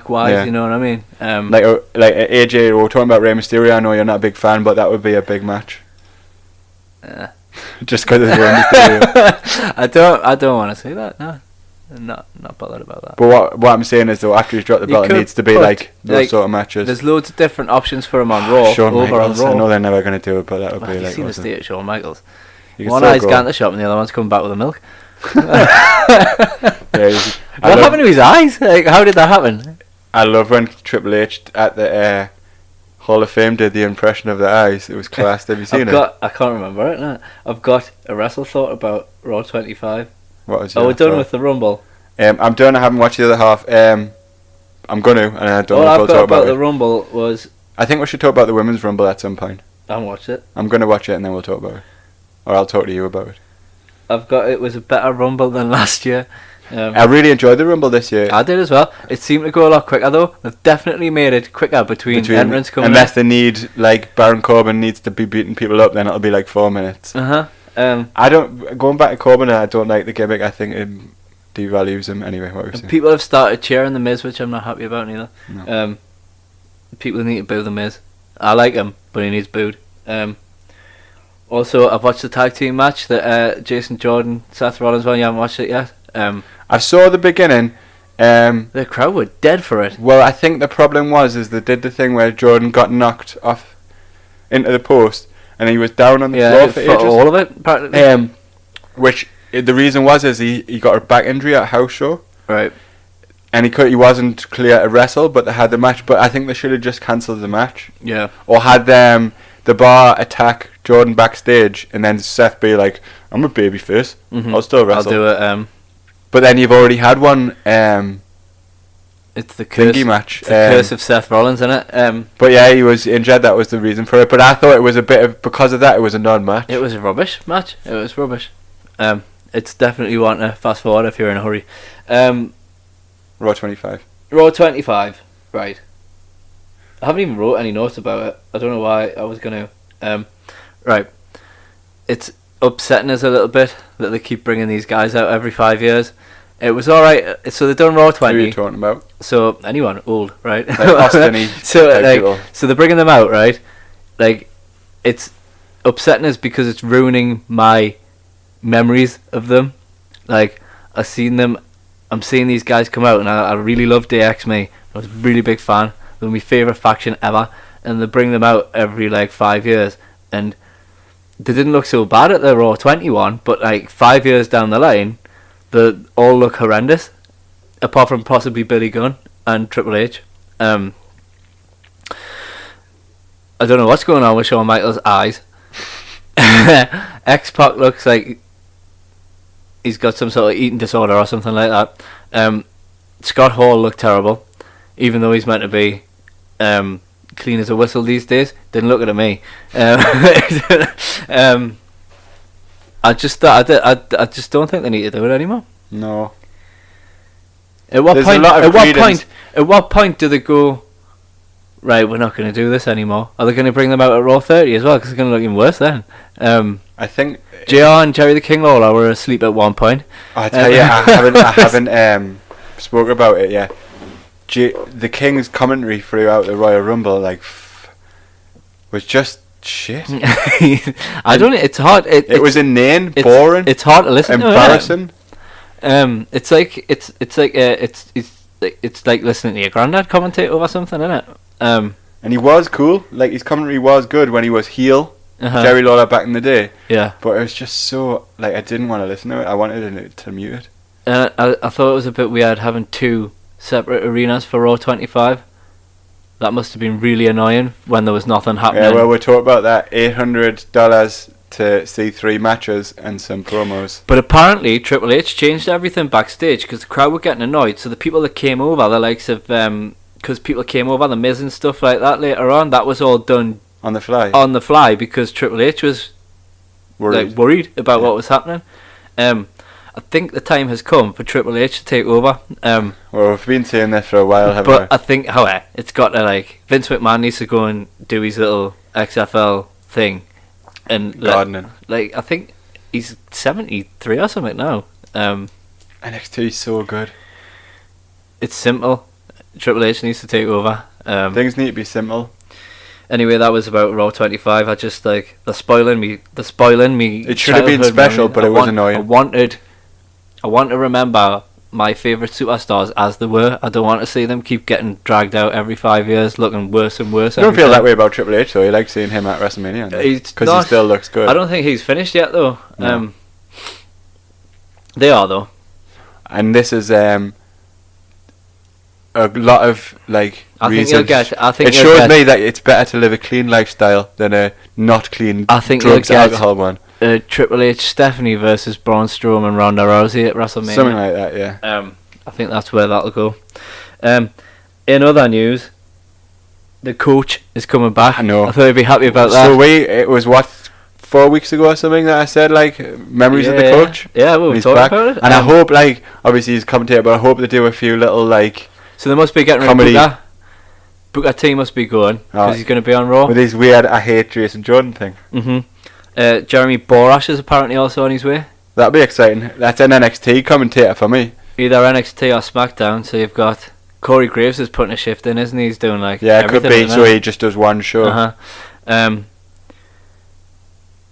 wise. You know what I mean? Like AJ, we were talking about Rey Mysterio. I know you're not a big fan, but that would be a big match. Just because it's Rey Mysterio. I don't want to say that. No, I'm not bothered about that. But what I'm saying is, though, after he's dropped the belt, it needs to be like those sort of matches. There's loads of different options for him on Raw. Shawn Michaels. On Raw. I know they're never going to do it, but that would be like. You've seen the state of Shawn Michaels. One eye's gone to the shop and the other one's coming back with the milk. What happened to his eyes? Like, how did that happen? I love when Triple H at the Hall of Fame did the impression of the eyes. It was class. Have you seen it? I can't remember it. No. I've got a wrestle thought about Raw 25. What was we're done with the Rumble. I'm done. I haven't watched the other half. I'm going to, and I don't know if we'll talk about the Rumble was... I think we should talk about the Women's Rumble at some point. I haven't watched it. I'm going to watch it and then we'll talk about it. Or I'll talk to you about it. It was a better Rumble than last year. I really enjoyed the Rumble this year. I did as well. It seemed to go a lot quicker though. They've definitely made it quicker between entrants coming unless they need, like, Baron Corbin needs to be beating people up, then it'll be like 4 minutes. Going back to Corbin, I don't like the gimmick. I think it devalues him anyway. What was people have started cheering the Miz, which I'm not happy about neither. No. People need to boo the Miz. I like him, but he needs booed. Also, I've watched the tag team match, the Jason Jordan, Seth Rollins one. You haven't watched it yet? I saw the beginning. The crowd were dead for it. Well, I think the problem was they did the thing where Jordan got knocked off into the post, and he was down on the floor for ages. All of it, practically. Which the reason was he got a back injury at a house show. Right. And he wasn't clear to wrestle, but they had the match. But I think they should have just cancelled the match. Yeah. Or had the Bar attack Jordan backstage, and then Seth be like, "I'm a babyface. I'll still wrestle. I'll do it." But then you've already had one. It's the curse match. It's the curse of Seth Rollins, isn't it? But yeah, he was injured. That was the reason for it. But I thought it was a bit of, because of that, it was a non-match. It was a rubbish match. It was rubbish. It's definitely one to fast forward if you're in a hurry. Raw 25. Raw 25. Right. I haven't even wrote any notes about it. I don't know why I was going to. Right. It's upsetting us a little bit that they keep bringing these guys out every 5 years. It was alright. So they've done Raw 20. Who are you talking about? So anyone old, right? Like Austin-y so they're bringing them out, right? Like, it's upsetting us because it's ruining my memories of them. Like, I'm seeing these guys come out, and I really love DXMe. I was a really big fan. They're my favourite faction ever, and they bring them out every 5 years, and they didn't look so bad at the Raw 21, but 5 years down the line, they all look horrendous, apart from possibly Billy Gunn and Triple H. I don't know what's going on with Shawn Michaels' eyes. X-Pac looks like he's got some sort of eating disorder or something like that. Scott Hall looked terrible, even though he's meant to be clean as a whistle these days. Didn't look at me. I just don't think they need to do it anymore. No. At what point do they go, right, we're not going to do this anymore? Are they going to bring them out at Raw 30 as well? Because it's going to look even worse then. I think JR and Jerry the King Lawler were asleep at one point. I tell you, I haven't spoke about it yet. The King's commentary throughout the Royal Rumble was just shit. I don't. It's hard. It was inane, boring. It's hard to listen. Embarrassing. It's like listening to your granddad commentate over something, isn't it? And he was cool. Like, his commentary was good when he was heel. Jerry Lawler back in the day. Yeah. But it was just so, I didn't want to listen to it. I wanted to mute it. I thought it was a bit weird having two separate arenas for Raw 25. That must have been really annoying when there was nothing happening. Yeah, well, we're talking about that $800 to see 3 matches and some promos. But apparently Triple H changed everything backstage because the crowd were getting annoyed. So the people that came over, the likes of because people came over, the Miz and stuff like that later on, that was all done On the fly. on the fly because Triple H was worried about what was happening. I think the time has come for Triple H to take over. Well, we've been saying this for a while, haven't we? But I think, however, it's got to Vince McMahon needs to go and do his little XFL thing, and gardening. I think he's 73 or something now. NXT is so good. It's simple. Triple H needs to take over. Things need to be simple. Anyway, that was about Raw 25. I just they're spoiling me. It should have been special, but it was annoying. I want to remember my favourite superstars as they were. I don't want to see them keep getting dragged out every 5 years, looking worse and worse. You don't feel that way about Triple H, though. You like seeing him at WrestleMania because he still looks good. I don't think he's finished yet, though. No. They are, though. And this is a lot of reasons. It shows me that it's better to live a clean lifestyle than a not clean drugs alcohol one. Triple H Stephanie versus Braun Strowman Ronda Rousey at WrestleMania. Something like that, yeah. I think that's where that'll go. In other news, the coach is coming back. I know. I thought you'd be happy about that. So it was 4 weeks ago or something that I said memories of the coach. Yeah, we were talking about it. And I hope obviously he's commentator, but I hope they do a few little So they must be getting comedy. rid of Booker. Booker T must be going because he's going to be on Raw with his weird I hate Jason Jordan thing. Jeremy Borash is apparently also on his way. That'd be exciting. That's an NXT commentator for me. Either NXT or SmackDown. So you've got Corey Graves is putting a shift in, isn't he? He's doing it could be. So he just does one show. I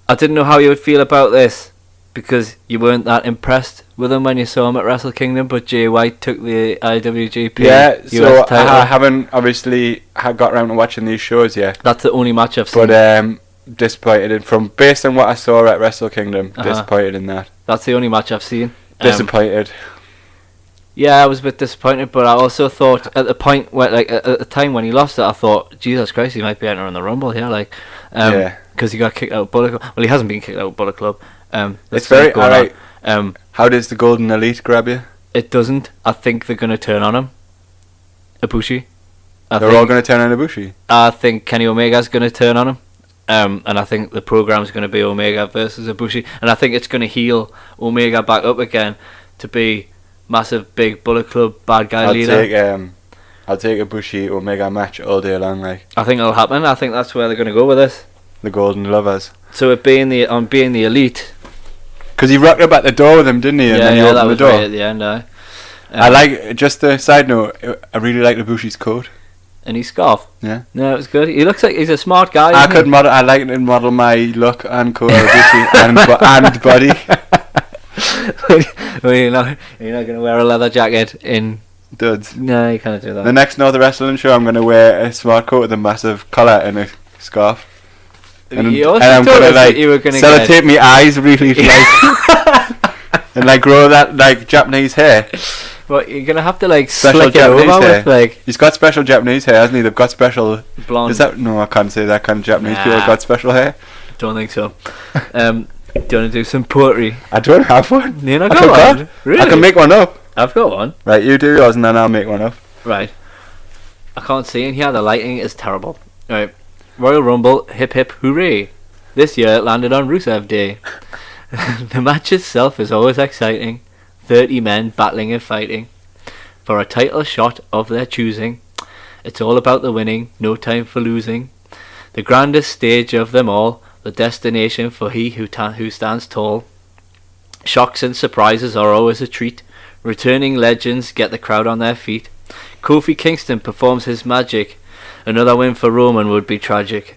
didn't know how you would feel about this because you weren't that impressed with him when you saw him at Wrestle Kingdom, but Jay White took the IWGP. Yeah, US so title. I haven't obviously got around to watching these shows yet. That's the only match I've seen. But disappointed based on what I saw at Wrestle Kingdom. Disappointed in that. That's the only match I've seen. Disappointed. Yeah, I was a bit disappointed, but I also thought at the point where, at the time when he lost it, I thought, Jesus Christ, he might be entering the Rumble here, because he got kicked out of Bullet Club. Well, he hasn't been kicked out of Bullet Club. It's very alright. How does the Golden Elite grab you? It doesn't. I think they're going to turn on him. Ibushi. They're all going to turn on Ibushi. I think Kenny Omega's going to turn on him. And I think the program's going to be Omega versus Ibushi, and I think it's going to heal Omega back up again to be massive big Bullet Club bad guy leader. I'll take Ibushi Omega match all day long. I think it'll happen. I think that's where they're going to go with this. The Golden Lovers. So it being the Elite. Because he rocked up at the door with him, didn't he? And then he opened that was the door. Right at the end. I like, just a side note, I really like Ibushi's coat. And his scarf. Yeah. No, it was good. He looks like he's a smart guy. I like to model my look and coat of Ibushi and body. Well, you're not going to wear a leather jacket in duds. No, you can't do that. The next North Wrestling show, I'm going to wear a smart coat with a massive collar and a scarf. And I'm going to sellotape my eyes really and grow that Japanese hair. But you're gonna have to special slick Japanese it over hair. with He's got special Japanese hair, hasn't he? They've got special blonde. Is that no? I can't say that kind of Japanese people have got special hair. Don't think so. Do you want to do some poetry? I don't have one. You not got one? Really? I can make one up. I've got one. Right, you do yours and then I'll make one up. Right. I can't see in here. The lighting is terrible. Right. Royal Rumble, hip hip hooray! This year it landed on Rusev Day. The match itself is always exciting. 30 men battling and fighting for a title shot of their choosing. It's all about the winning, no time for losing. The grandest stage of them all, the destination for he who stands tall. Shocks and surprises are always a treat. Returning legends get the crowd on their feet. Kofi Kingston performs his magic. Another win for Roman would be tragic.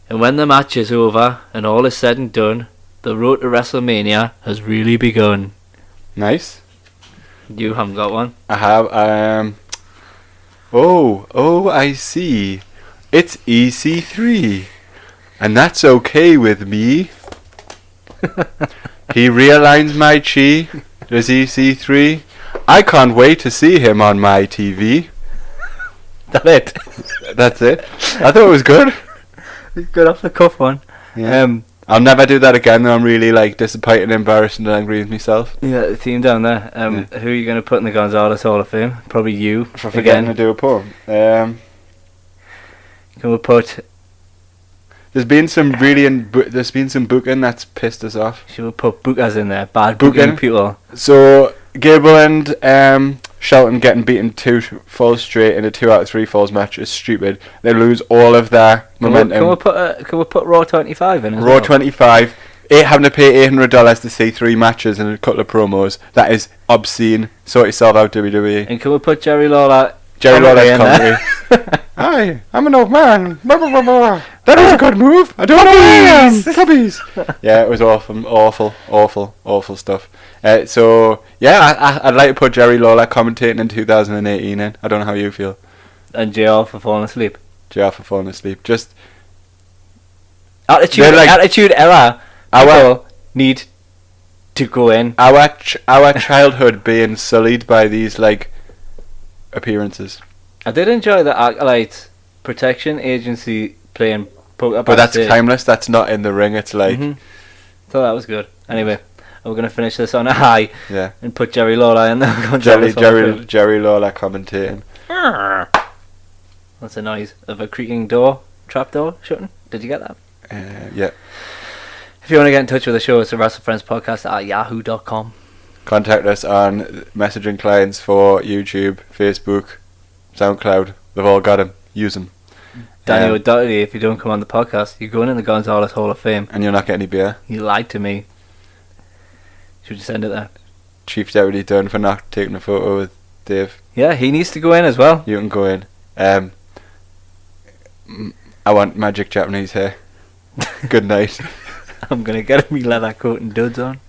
And when the match is over and all is said and done, the road to WrestleMania has really begun. Nice. You haven't got one? I have. I see. It's EC3. And that's okay with me. He realigns my chi. Does EC3? I can't wait to see him on my TV. That's it. That's it. I thought it was good. Good off the cuff one. Yeah. I'll never do that again. I'm really disappointed and embarrassed and angry with myself. Yeah, the team down there. Who are you going to put in the Gonzalez Hall of Fame? Probably you. For forgetting to do a poem. Can we put... There's been some booking that's pissed us off. Should we put bookers in there? Bad booking people. So Gable and Shelton getting beaten 2 falls straight in a 2 out of 3 falls match is stupid. They lose all of their momentum. Can we put Raw 25 in as Raw well? 25. Having to pay $800 to see 3 matches and a couple of promos. That is obscene. Sort yourself out, WWE. And can we put Jerry Lawler's commentary. Hi, I'm an old man. Blah, blah, blah, blah. That was a good move. I don't know who I am. Cubbies. Yeah, it was awful stuff. So yeah, I'd like to put Jerry Lawler commentating in 2018 in. I don't know how you feel. And JR for falling asleep. Just attitude error. People need to go in. Our childhood being sullied by these appearances. I did enjoy the Acolyte Protection Agency playing poker. But that's timeless. That's not in the ring. It's Thought that was good. Anyway, we're going to finish this on a high. Yeah. And put Jerry Lawler in there. Jerry Lawler commentating. That's a noise of a creaking trap door shutting. Did you get that? Yeah. If you want to get in touch with the show, it's the WrestleFriends Podcast at yahoo.com. Contact us on messaging clients for YouTube, Facebook, SoundCloud. We've all got them. Use them. Daniel Doherty, if you don't come on the podcast, you're going in the Gonzalez Hall of Fame. And you're not getting any beer. You lied to me. Should you send it there? Chief Deputy Dunn for not taking a photo with Dave. Yeah, he needs to go in as well. You can go in. I want magic Japanese hair. Good night. I'm going to get me leather coat and duds on.